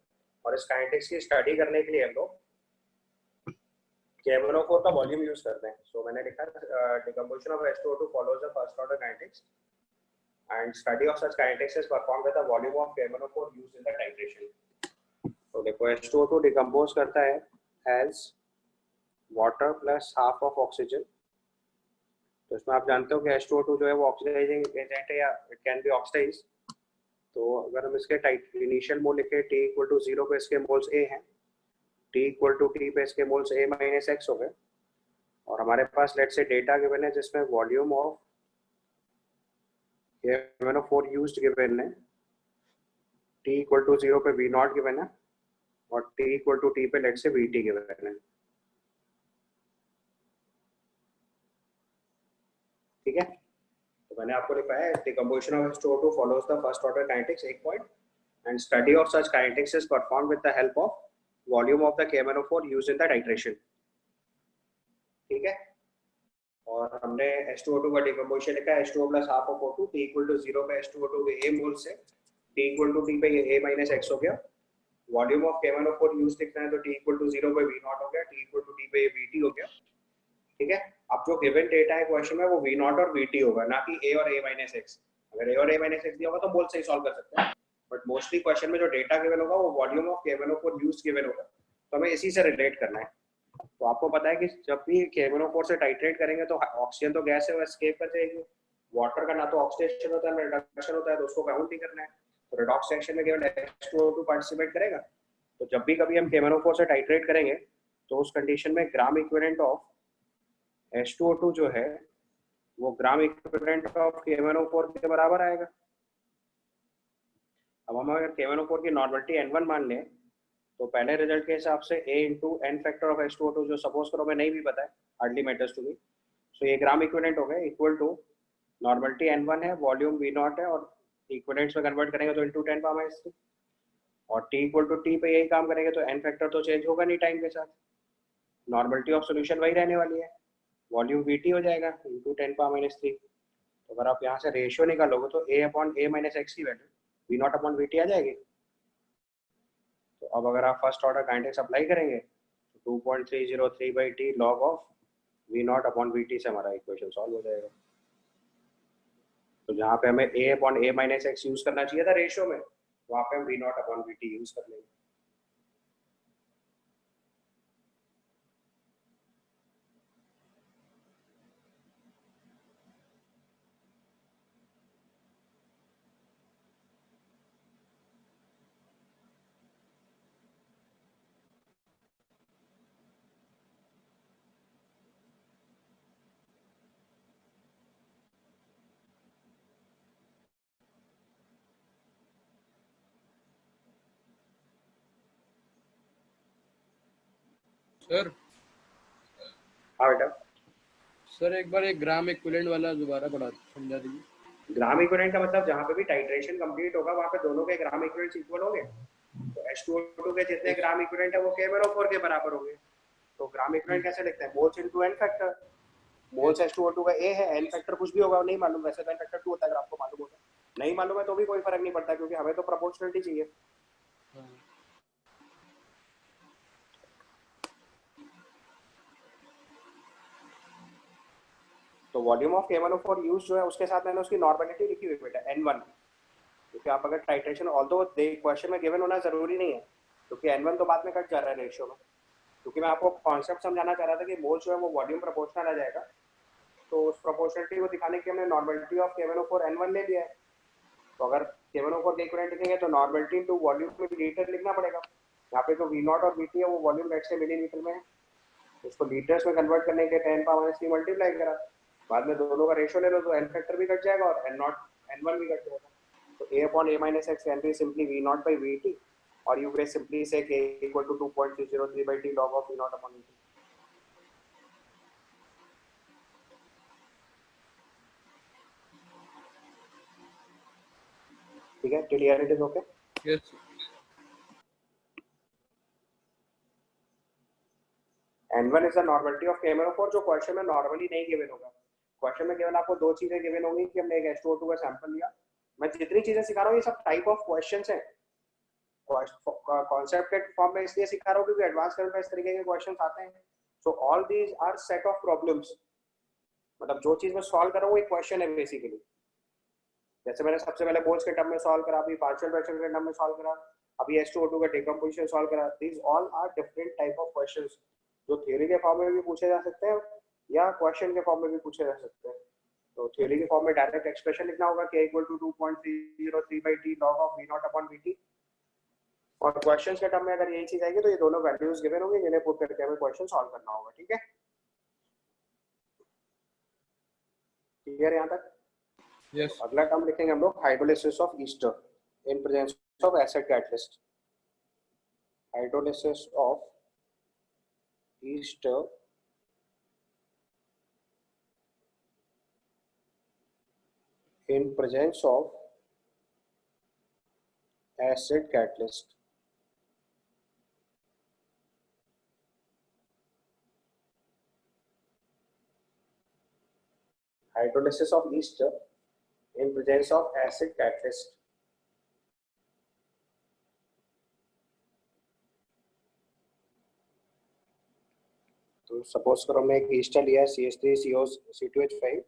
A: और इस काइनेटिक्स की स्टडी करने के लिए हम लोग KMnO4 का वॉल्यूम यूज करते हैं. सो मैंने लिखा decomposition of H2O2 follows the first order kinetics and study of such kinetics is performed with the volume of KMnO4 used in the titration. तो देखो H2O2 डिकम्पोज करता है as water plus half of oxygen. तो इसमें आप जानते हो कि H2O2 जो है वो ऑक्सीडाइजिंग एजेंट है या इट कैन बी ऑक्सीडाइज. तो अगर हम इसके इनिशियल मोल लिखे T इक्वल टू 0 पे इसके मोल्स A हैं, T इक्वल टू T पे इसके मोल्स A माइनस X हो गए, और हमारे पास लेट्स से डेटा गिवन है जिसमें volume of KMnO4 used given है, T इक्वल टू 0 पे V नॉट गिवन है और T इक्वल टू T पे लेट्स से VT गिवन है. ठीक है, तो मैंने आपको लिखा है decomposition of H2O2 follows the first order kinetics, एक point, and study of such kinetics is performed with the help of volume of the KMnO4 used in the titration. ठीक है, और हमने H2O2 का डिकम्पोजिशन लिखा है H2O plus half of O2, T equal to 0 पे H2O2 के A मोल से T equal to T पे ये A minus X हो गया. वॉल्यूम ऑफ KMnO4 यूज लिखना है तो T equal to 0 पे V नॉट हो गया, T equal to T पे ये VT हो गया. ठीक है, अब जो गिवन डेटा है क्वेश्चन में वो V नॉट और VT होगा, ना कि A और A minus X. अगर A और A minus X दिया होगा तो बोल से ही सॉल्व कर सकते हैं, बट मोस्टली क्वेश्चन में जो डेटा गिवन होगा वो volume of KMnO4 used given होगा, तो हमें इसी से रिलेट करना है. तो आपको पता है कि जब भी KMnO4 से टाइट्रेट करेंगे तो ऑक्सीजन तो गैस है वो एस्केप कर जाएगी. वाटर का ना तो ऑक्सीडेशन होता है ना रिडक्शन होता है, तो उसको काउंट नहीं करना है. तो रिडॉक्स रिएक्शन में केवल H2O2 पार्टिसिपेट करेगा. तो जब भी कभी हम KMnO4 से टाइट्रेट करेंगे तो उस कंडीशन में ग्राम इक्विवेलेंट ऑफ H2O2 जो है वो ग्राम इक्विवेलेंट ऑफ KMnO4 के बराबर आएगा. अब हम अगर KMnO4 की नॉर्मलिटी N1 मान लें तो पहले रिजल्ट के हिसाब से A into N factor of H2O2 जो सपोज करो हमें नहीं भी पता है, hardly matters to me, so ये ग्राम इक्विवेलेंट हो गया इक्वल टू नॉर्मलिटी N1 है, वॉल्यूम V नॉट है, और इक्विवेलेंट्स में कन्वर्ट करेंगे तो इंटू 10 पावर -3, और T इक्वल टू T पे यही काम करेंगे तो एन फैक्टर तो चेंज होगा नहीं टाइम के साथ, नॉर्मलिटी ऑफ सोल्यूशन वही रहने वाली है, वॉल्यूम VT हो जाएगा इंटू 10 पावर -3. तो अगर आप यहाँ से रेशियो निकालोगे तो A upon A minus X की value V naught upon VT आ जाएगी. तो अब अगर आप फर्स्ट ऑर्डर काइनेटिक्स अप्लाई करेंगे तो 2.303/T log of V naught upon VT से हमारा इक्वेशन सॉल्व हो जाएगा. तो जहाँ पे हमें A upon A minus x use करना चाहिए था रेशियो में, वहाँ पे हम V naught upon VT use कर लेंगे.
B: सर
A: हाँ बेटा.
B: सर एक बार एक ग्राम इक्विवेलेंट वाला दोबारा पढ़ा समझा दीजिए.
A: ग्राम इक्विवेलेंट का मतलब जहाँ पे भी टाइट्रेशन कंप्लीट होगा वहाँ पे दोनों के ग्राम इक्विवेलेंट्स इक्वल होंगे. तो H2O2 के जितने ग्राम इक्विवेलेंट है वो KMnO4 के बराबर होंगे. तो ग्राम इक्विवेलेंट कैसे लिखते हैं, moles into N factor. Moles H2O2 का A है, एन फैक्टर कुछ भी होगा नहीं मालूम, वैसे तो एन फैक्टर 2 होता है, अगर आपको मालूम होता है. नहीं मालूम है तो भी कोई फर्क नहीं पड़ता क्योंकि हमें तो प्रोपोर्शनलिटी चाहिए. तो वॉल्यूम ऑफ KMnO4 यूज जो है उसके साथ मैंने उसकी नॉर्मलिटी लिखी हुई बेटा N1, क्योंकि आप अगर टाइट्रेशन ऑल्दो क्वेश्चन में गिवन होना जरूरी नहीं है क्योंकि N1 तो बाद में कट जा रहा है रेशियो में, क्योंकि मैं आपको कॉन्सेप्ट समझाना चाह रहा था कि मोल जो है वो वॉल्यूम प्रोपोर्शनल आ जाएगा. तो उस प्रोपोर्शनलिटी को दिखाने के हमने नॉर्मलिटी ऑफ KMnO4 N1 ले लिया है. तो अगर KMnO4 के इक्विवेलेंट लिखेंगे तो नॉर्मलिटी इनटू वॉल्यूम में लीटर लिखना पड़ेगा. यहाँ पे जो V नॉट और VT है वो वॉल्यूम लेट से मिलीलीटर में है, उसको लीटर्स में कन्वर्ट करने के 10 पावर -3 मल्टीप्लाई करा, बाद में दोनों का रेशियो ले लो तो एन फैक्टर भी कट जाएगा और N1 भी कट जाएगा. तो A upon A minus X can be simply V naught by VT, or you can simply say K equal to 2.303/T log of V naught upon VT. ठीक है, till here it is okay.
B: Yes.
A: N1 is the normality of KMnO4 जो question में normally नहीं given होगा. Question में केवल आपको दो चीजें गिवन होंगी कि हमने एक H2O2 का सैंपल लिया. मैं जितनी चीजें सिखा रहा हूँ ये सब टाइप ऑफ क्वेश्चंस हैं, कॉन्सेप्ट के फॉर्म में इसलिए सिखा रहा हूँ क्योंकि एडवांस लेवल पे इस तरीके के क्वेश्चंस आते हैं. So all these are set of problems, मतलब जो चीज मैं सॉल्व कर रहा हूँ वो एक क्वेश्चन है बेसिकली. जैसे मैंने सबसे पहले बोल्स के टर्म में सॉल्व करा, अभी पार्शियल फ्रैक्शन के टर्म में सॉल्व करा, अभी H2O2 का डिकम्पोजिशन सॉल्व करा। These all are different type of questions जो थ्योरी के फॉर्म में भी पूछे जा सकते हैं या क्वेश्चन के फॉर्म में भी पूछे जा सकते हैं। तो थ्योरी के फॉर्म में डायरेक्ट एक्सप्रेशन लिखना होगा k = 2.303/t log of v0/vt, और क्वेश्चंस के टर्म में अगर यही चीज आएगी तो ये दोनों वैल्यूज गिवन होंगे जिन्हें पुट करके हमें क्वेश्चन सॉल्व करना होगा। ठीक है, क्लियर यहां तक?
B: यस।
A: अगला टर्म लिखेंगे हम लोग hydrolysis of Easter in presence of acid catalyst. Hydrolysis of Easter in presence of acid catalyst। Hydrolysis of ester in presence of acid catalyst। तो सपोज करो हमने एक ईस्टर लिया है CH3CO C2H5,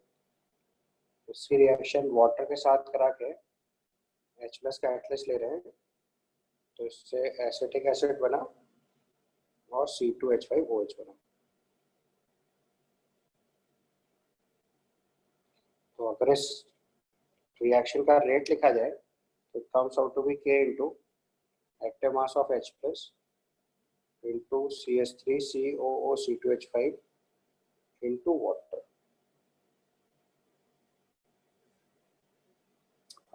A: इसकी रिएक्शन वाटर के साथ करा के H+ कैटलिस्ट ले रहे हैं, तो इससे एसिटिक एसिड बना और C2H5OH बना। तो अगर इस रिएक्शन का रेट लिखा जाए तो it comes out to be K into active mass of H+ into CH3COO C2H5 into water.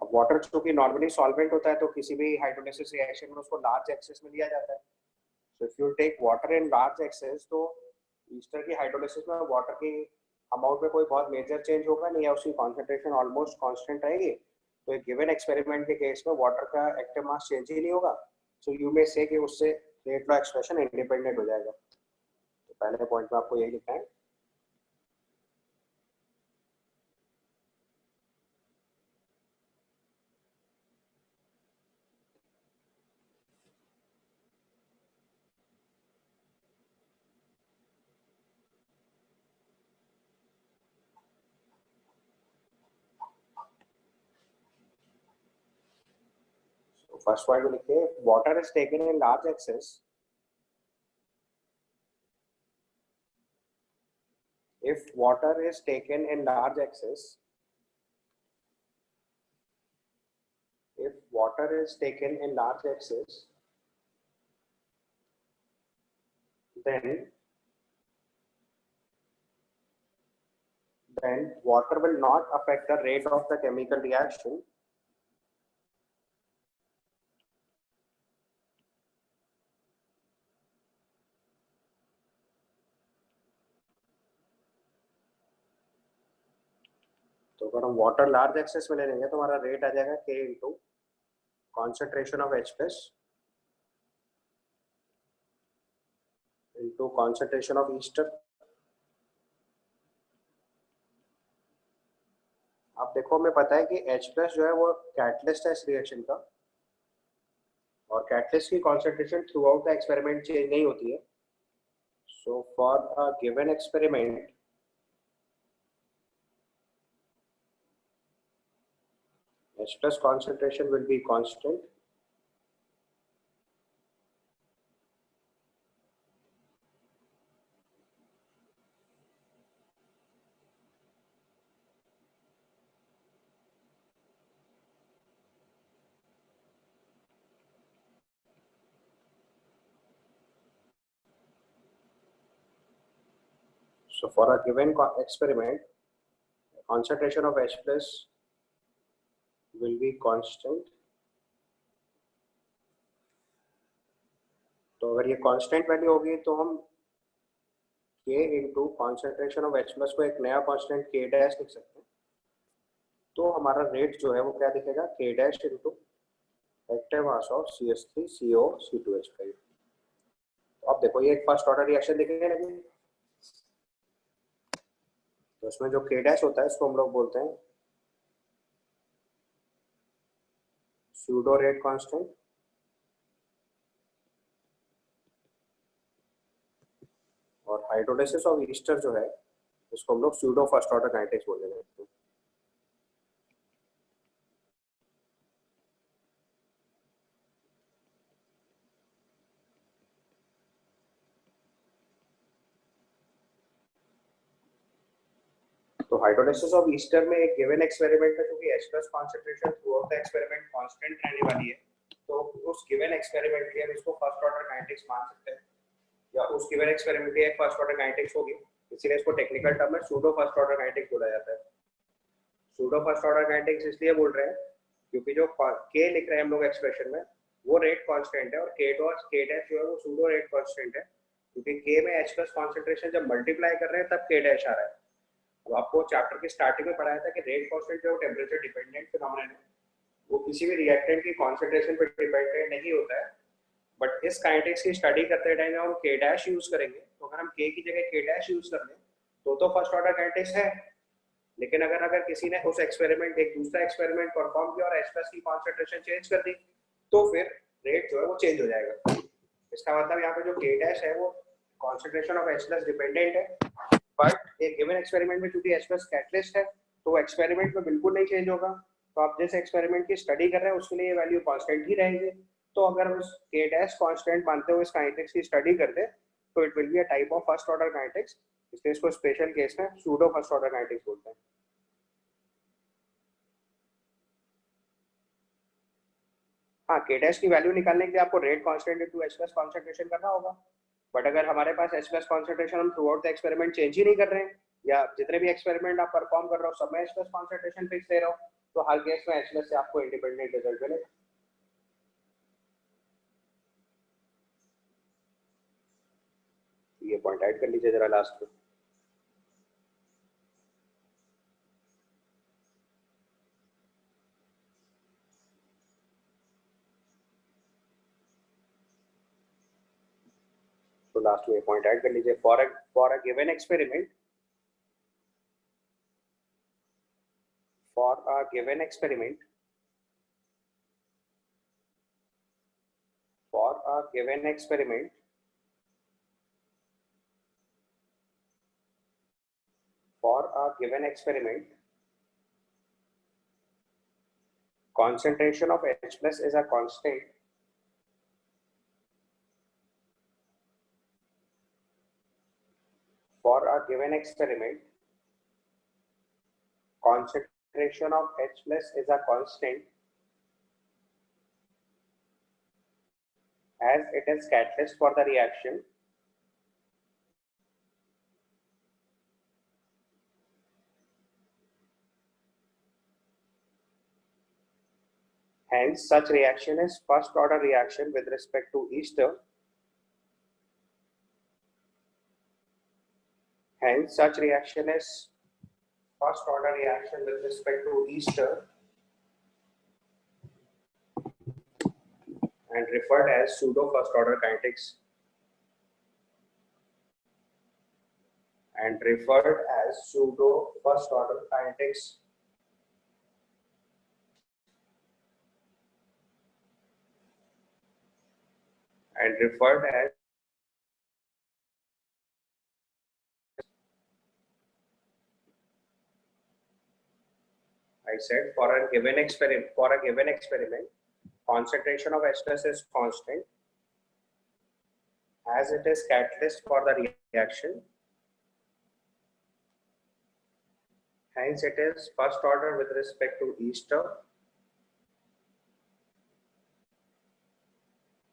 A: अब वाटर चूंकि नॉर्मली सॉल्वेंट होता है तो किसी भी हाइड्रोलिसिस रिएक्शन में उसको लार्ज एक्सेस में लिया जाता है। So if you take water in large excess तो ईस्टर की हाइड्रोलिसिस में वाटर की अमाउंट में कोई बहुत मेजर चेंज होगा नहीं, या उसकी कॉन्सेंट्रेशन ऑलमोस्ट कांस्टेंट रहेगी। तो एक गिवन एक्सपेरिमेंट के केस में वाटर का एक्टिव मास चेंज ही नहीं होगा, सो यू मे से कि उससे रेट लॉ एक्सप्रेशन इंडिपेंडेंट हो जाएगा। तो पहले पॉइंट में आपको यही लिखना है। फर्स्ट पॉइंट में लिखिए, water is taken in large access if water is taken in large excess, if water is taken in large excess, then water will not affect the rate of the chemical reaction, तो अगर हम water large access में ले लेंगे तो हमारा rate आ जाएगा K into concentration of H+ into concentration of Easter. अब देखो हमें पता है कि H+ जो है वो कैटलिस्ट है इस रिएक्शन का, और कैटलिस्ट की concentration through out the experiment change नहीं होती है। So for a given experiment H+ concentration will be constant, so for a given experiment concentration of H+ will be constant। तो अगर ये कांस्टेंट वैल्यू होगी तो हम K into concentration of H+ को एक नया कांस्टेंट K डैश लिख सकते हैं। तो हमारा रेट जो है वो क्या दिखेगा, K dash into active mass of CH3CO C2H5। तो अब देखो ये एक फर्स्ट ऑर्डर रिएक्शन दिखने लगी, तो इसमें जो K डैश होता है इसको हम लोग बोलते हैं स्यूडो रेट कांस्टेंट, और हाइड्रोलिसिस ऑफ ईस्टर जो है इसको हम लोग स्यूडो फर्स्ट ऑर्डर काइनेटिक्स बोल देंगे। तो हाइड्रोलिसिस ऑफ ईस्टर में एक गिवन एक्सपेरिमेंट है, क्योंकि H+ concentration through out the experiment constant रहने वाली है, तो उस गिवन एक्सपेरिमेंट के लिए इसको फर्स्ट ऑर्डर काइनेटिक्स मान सकते हैं, या उस गिवन एक्सपेरिमेंट की एक फर्स्ट ऑर्डर काइनेटिक्स होगी, इसीलिए इसको टेक्निकल टर्म में सूडो फर्स्ट ऑर्डर काइनेटिक्स बोला जाता है। सूडो फर्स्ट ऑर्डर काइनेटिक्स इसलिए बोल रहे हैं क्योंकि जो k लिख रहे हैं हम लोग एक्सप्रेशन में वो रेट कांस्टेंट है, और k डैश जो है वो सूडो रेट कांस्टेंट है, क्योंकि k में H+ कॉन्सेंट्रेशन जब मल्टीप्लाई कर रहे हैं तब k डैश आ रहा है। अब आपको चैप्टर के स्टार्टिंग में पढ़ाया था कि रेट कांस्टेंट जो टेम्परेचर डिपेंडेंट फिनोमेनन है, वो किसी भी रिएक्टेंट की कॉन्सेंट्रेशन पर डिपेंडेंट नहीं होता है, बट इस काइनेटिक्स की स्टडी करते टाइम जब हम k डैश यूज करेंगे, तो अगर हम k की जगह k डैश यूज कर लें तो फर्स्ट ऑर्डर काइनेटिक्स है, लेकिन अगर किसी ने उस एक्सपेरिमेंट एक दूसरा एक्सपेरिमेंट परफॉर्म किया और H+ की कॉन्सेंट्रेशन चेंज कर दी, तो फिर रेट जो है वो चेंज हो जाएगा। इसका मतलब यहाँ पे जो k डैश है वो कॉन्सेंट्रेशन ऑफ H+ डिपेंडेंट है, बट एक गिवन एक्सपेरिमेंट में चूंकि H+ कैटलिस्ट है तो एक्सपेरिमेंट में बिल्कुल नहीं चेंज होगा, तो आप जिस एक्सपेरिमेंट की स्टडी कर रहे हैं उसके लिए ये वैल्यू कांस्टेंट ही रहेंगे। तो अगर उस k डैश कांस्टेंट मानते हुए इस काइनेटिक्स की स्टडी करते तो it will be a type of first order kinetics, इसलिए इसको स्पेशल केस में सूडो फर्स्ट ऑर्डर काइनेटिक्स बोलते हैं। हाँ, k डैश की वैल्यू निकालने के लिए आपको rate constant into H+ concentration करना होगा, बट अगर हमारे पास H+ कॉन्सेंट्रेशन हम throughout the experiment change ही नहीं कर रहे हैं, या जितने भी एक्सपेरिमेंट आप परफॉर्म कर रहे हो सब में H+ कॉन्सेंट्रेशन फिक्स दे रहे हो, तो हर केस में H+ से आपको इंडिपेंडेंट रिजल्ट मिलेगा। ये पॉइंट ऐड कर लीजिए जरा लास्ट में। तो लास्ट में पॉइंट ऐड कर लीजिए, for a given experiment for a given experiment for a given experiment concentration of H+ is a constant for a given experiment concentration of H+ is a constant as it is catalyst for the reaction hence such reaction is first order reaction with respect to ester hence such reaction is first order reaction with respect to ester and referred as pseudo first order kinetics and referred as pseudo first order kinetics and referred as I said for a given experiment concentration of H+ is constant as it is catalyst for the reaction hence it is first order with respect to ester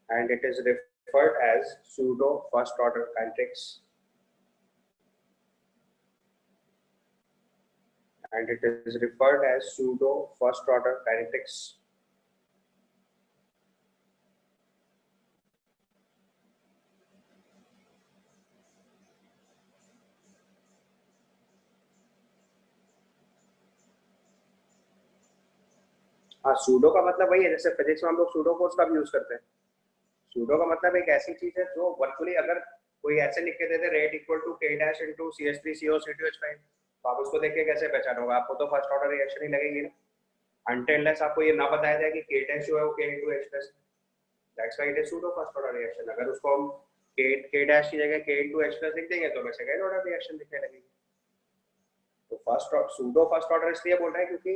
A: and it is referred as pseudo first order kinetics and it is referred as pseudo first order kinetics हाँ, pseudo का मतलब वही है जैसे physics में हम लोग pseudo codes का भी यूज करते हैं। सूडो का मतलब एक ऐसी चीज है जो वर्चुअली अगर कोई ऐसे लिख के देते rate equal to k dash into CH3CO2H5 तो आप उसको देख के कैसे पहचानोगे? आपको तो फर्स्ट ऑर्डर रिएक्शन ही लगेगी ना, अनटिल आपको ये ना बताया जाए कि k डैश जो है वो k into H+, that's why it is pseudo first order reaction. अगर उसको हम k डैश की जगह k इनटू H+ लिख देंगे तो हमें सेकंड ऑर्डर रिएक्शन दिखने लगेगी। तो सूडो फर्स्ट ऑर्डर इसलिए बोल रहे हैं क्योंकि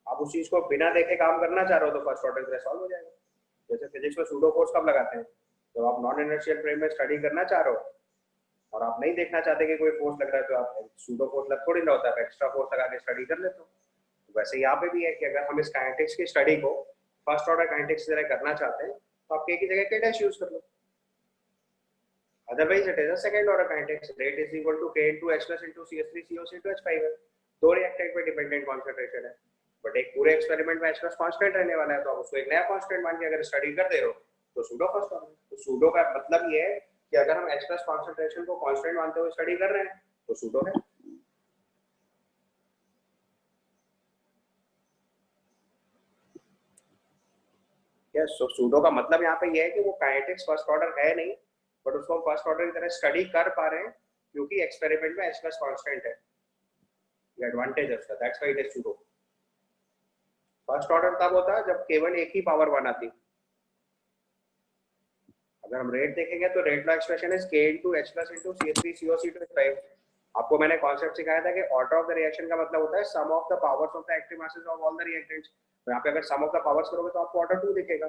A: आप उस चीज को बिना देखे काम करना चाह रहे हो तो फर्स्ट ऑर्डर के लिए सॉल्व हो जाएगा। जैसे फिजिक्स में सूडो कोड्स कब लगाते हैं? जब आप नॉन इनर्शियल फ्रेम में स्टडी करना चाह रहे हो और आप नहीं देखना चाहते कि कोई फोर्स लग रहा है तो आप सूडो फोर्स लग थोड़ी ना होता है, एक्स्ट्रा फोर्स लगा के स्टडी कर लेते हो। वैसे यहाँ पे भी है कि अगर हम इस काइनेटिक्स की स्टडी को फर्स्ट ऑर्डर काइनेटिक्स की तरह करना चाहते हैं तो आप के की जगह के डैश यूज कर लो, otherwise it is a second order kinetics. Rate is equal to k into h plus into CH3CO into H5 है, दो रिएक्टेंट पे डिपेंडेंट कॉन्सेंट्रेशन है, बट एक पूरे एक्सपेरिमेंट में h plus कांस्टेंट रहने वाला है, तो आप उसको एक नया कांस्टेंट मान के अगर स्टडी कर दे रहे हो तो सूडो फर्स्ट ऑर्डर। तो सूडो का मतलब ये है कि अगर हम h plus कांसेंट्रेशन को कांस्टेंट मानते हुए स्टडी कर रहे हैं तो सूडो है। यस, सो सूडो का मतलब यहाँ पे ये है कि वो काइनेटिक्स फर्स्ट ऑर्डर है नहीं, बट उसको हम फर्स्ट ऑर्डर की तरह स्टडी कर पा रहे हैं क्योंकि एक्सपेरिमेंट में h plus कांस्टेंट है। ये एडवांटेज है उसका, that's why it is pseudo. First order तब होता है जब केवल एक ही पावर वन आती। अगर हम रेट देखेंगे तो rate law expression is k into h plus into CH3CO C2H5। आपको मैंने कॉन्सेप्ट सिखाया था कि ऑर्डर ऑफ द रिएक्शन का मतलब होता है sum of the powers of the active masses of all the reactants. तो यहाँ पे अगर सम ऑफ द पावर्स करोगे तो आपको ऑर्डर 2 दिखेगा,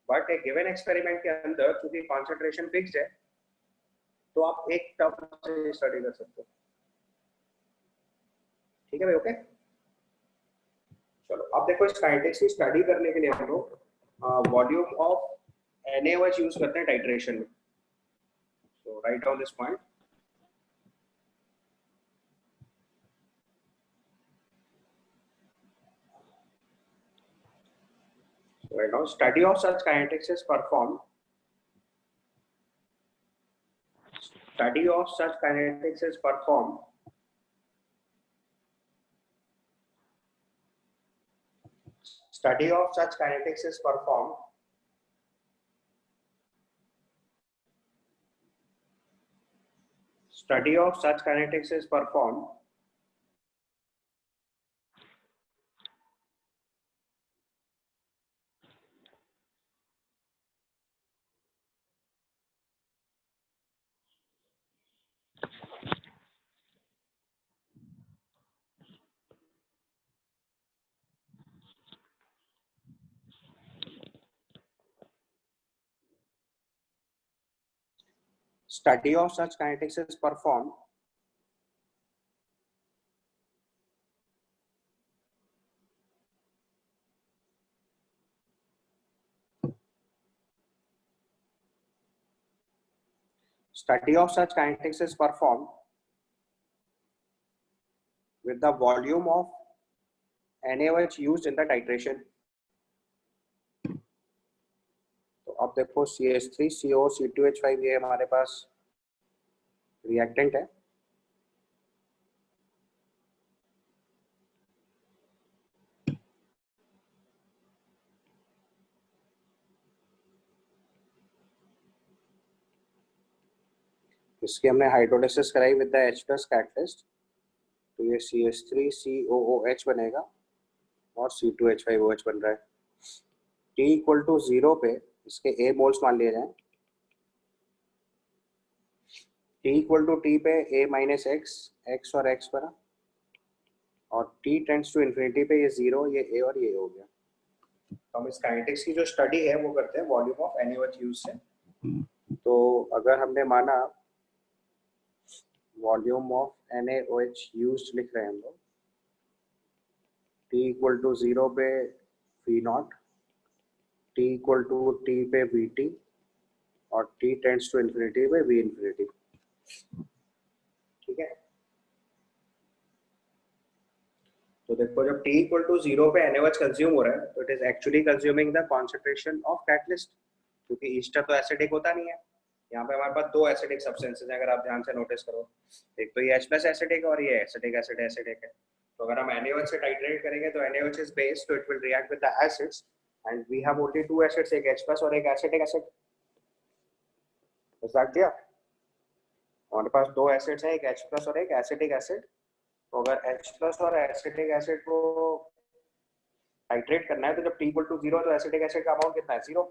A: बट एक गिवन एक्सपेरिमेंट के अंदर चूंकि कॉन्सेंट्रेशन फिक्स्ड है तो आप एक टर्म से स्टडी कर सकते हो। ठीक है भाई, ओके। चलो अब देखो इस काइनेटिक्स की स्टडी करने के लिए हम लोग वॉल्यूम ऑफ NaOH यूज करते हैं टाइट्रेशन में। So write down this point. Right now, study of such kinetics is performed. Study of such kinetics is performed Study of such kinetics is performed Study of such kinetics is performed Study of such kinetics is performed Study of such kinetics is performed with the volume of NaOH used in the titration. तो अब देखो CH3CO C2H5 ये हमारे पास reactant है। इसकी हमने hydrolysis कराई with the H plus catalyst, तो ये CH3COOH बनेगा और C2H5OH बन रहा है। T इक्वल टू 0 पे इसके A मोल्स मान लिए जाएं। T इक्वल टू T पे A माइनस x और x बना, और T टेंड्स टू इन्फिनिटी पे ये 0, ये A और ये हो गया। तो हम इस काइनेटिक्स की जो स्टडी है वो करते हैं वॉल्यूम ऑफ NaOH यूज से। तो अगर हमने माना वॉल्यूम ऑफ NaOH यूज लिख रहे हैं हम लोग, T इक्वल टू 0 पे V0, T equal to T पे Vt और T टेंड्स टू इन्फिनिटी पे V इन्फिनिटी। ठीक है, तो देखो जब T इक्वल टू 0 पे NaOH कंज्यूम हो रहा है तो it is actually consuming the concentration of catalyst, क्योंकि ईस्टर तो एसिडिक होता नहीं है। यहाँ पे हमारे पास दो एसिडिक सब्सटेंसेस हैं, अगर आप ध्यान से नोटिस करो, एक तो ये H प्लस एसिडिक और ये एसिडिक एसिड एसिडिक है। तो अगर हम NaOH से टाइट्रेट करेंगे तो NaOH इज बेस, तो it will react with the acids and we have only two acids, एक H प्लस और एक acidic acid. Is that clear? हमारे पास दो एसिड्स हैं, एक H प्लस और एक एसिडिक एसिड। तो अगर H प्लस और एसिटिक एसिड को टाइट्रेट करना है तो जब T इक्वल टू 0 तो एसिटिक एसिड का अमाउंट कितना है? 0।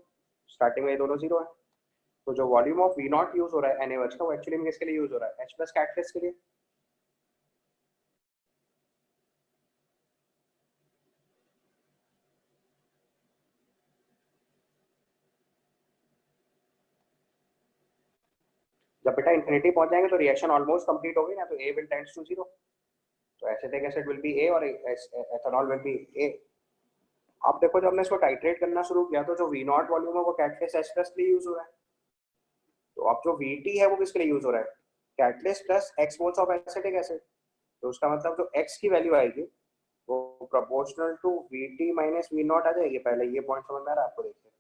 A: स्टार्टिंग में ये दोनों 0 है। तो जो वॉल्यूम ऑफ V0 यूज हो रहा है NaOH का, वो एक्चुअली में किसके लिए यूज हो रहा है? H प्लस कैटलिस्ट के लिए। जब बेटा इन्फिनिटी पहुंच जाएंगे तो रिएक्शन ऑलमोस्ट कंप्लीट हो गई ना, तो ए विल टेंड्स टू 0, तो एसिटिक एसिड विल बी ए और एथेनॉल विल बी ए। अब देखो जब हमने इसको टाइट्रेट करना शुरू किया तो जो वी नॉट वॉल्यूम है वो कैटलिस्ट एच प्लस के लिए यूज हो रहा है, तो अब जो वी है वो किसके लिए यूज हो रहा है, catalyst plus X moles of acetic acid. तो उसका मतलब जो एक्स की वैल्यू आएगी वो proportional to V T minus V naught आ जाएगी। पहले ये पॉइंट समझ में आ रहा है आपको? देखिए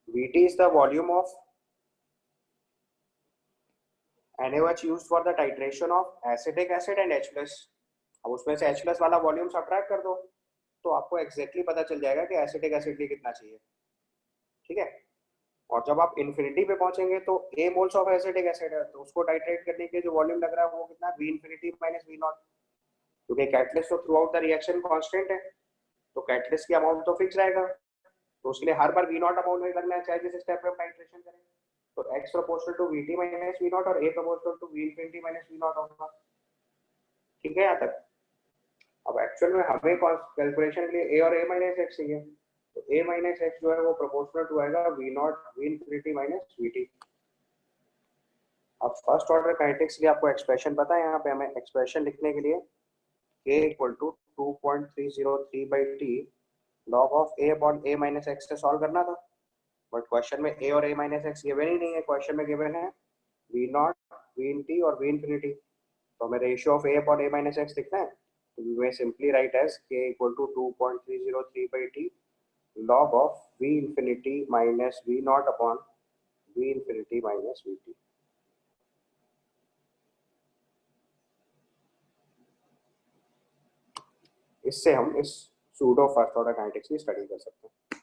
A: we T is the volume of NaOH used for the titration of acetic acid and H+। अब उसमें से H+ वाला वॉल्यूम सब्ट्रैक्ट कर दो तो आपको एग्जैक्टली पता चल जाएगा कि एसिटिक एसिड के कितना चाहिए, ठीक है। और जब आप इन्फिनिटी पे पहुंचेंगे तो A moles of acetic acid है, तो उसको टाइट्रेट करने के जो वॉल्यूम लग रहा है वो कितना है, V infinity minus V not, क्योंकि कैटलिस्ट तो through out the reaction constant है, तो कैटलिस्ट की अमाउंट तो फिक्स रहेगा, तो उसके लिए हर बार V नॉट अमाउंट में लगना है चाहे जिस स्टेप पे हम टाइट्रेशन करें। तो x proportional to Vt minus V nought और A proportional to V infinity minus V nought होगा, ठीक है यहाँ तक। अब एक्चुअल में हमें कैलकुलेशन के लिए A और A माइनस x चाहिए, तो A माइनस x जो है वो प्रोपोर्शनल टू आएगा V nought V infinity minus Vt। अब फर्स्ट ऑर्डर काइनेटिक्स के लिए आपको एक्सप्रेशन पता है, यहाँ पे हमें एक्सप्रेशन लिखने के लिए k equal to 2.303/t log of a upon a minus x से सॉल्व करना था, बट क्वेश्चन में a और a माइनस x गिवन ही नहीं है, क्वेश्चन में गिवन है v nought v in t और v इन्फिनिटी, तो हमें ratio of a upon a minus x लिखना है, तो we may simply write as k equal to 2.303/t log of v infinity minus v naught upon v infinity minus vt। इससे हम इस pseudo first order kinetics की study कर सकते हैं।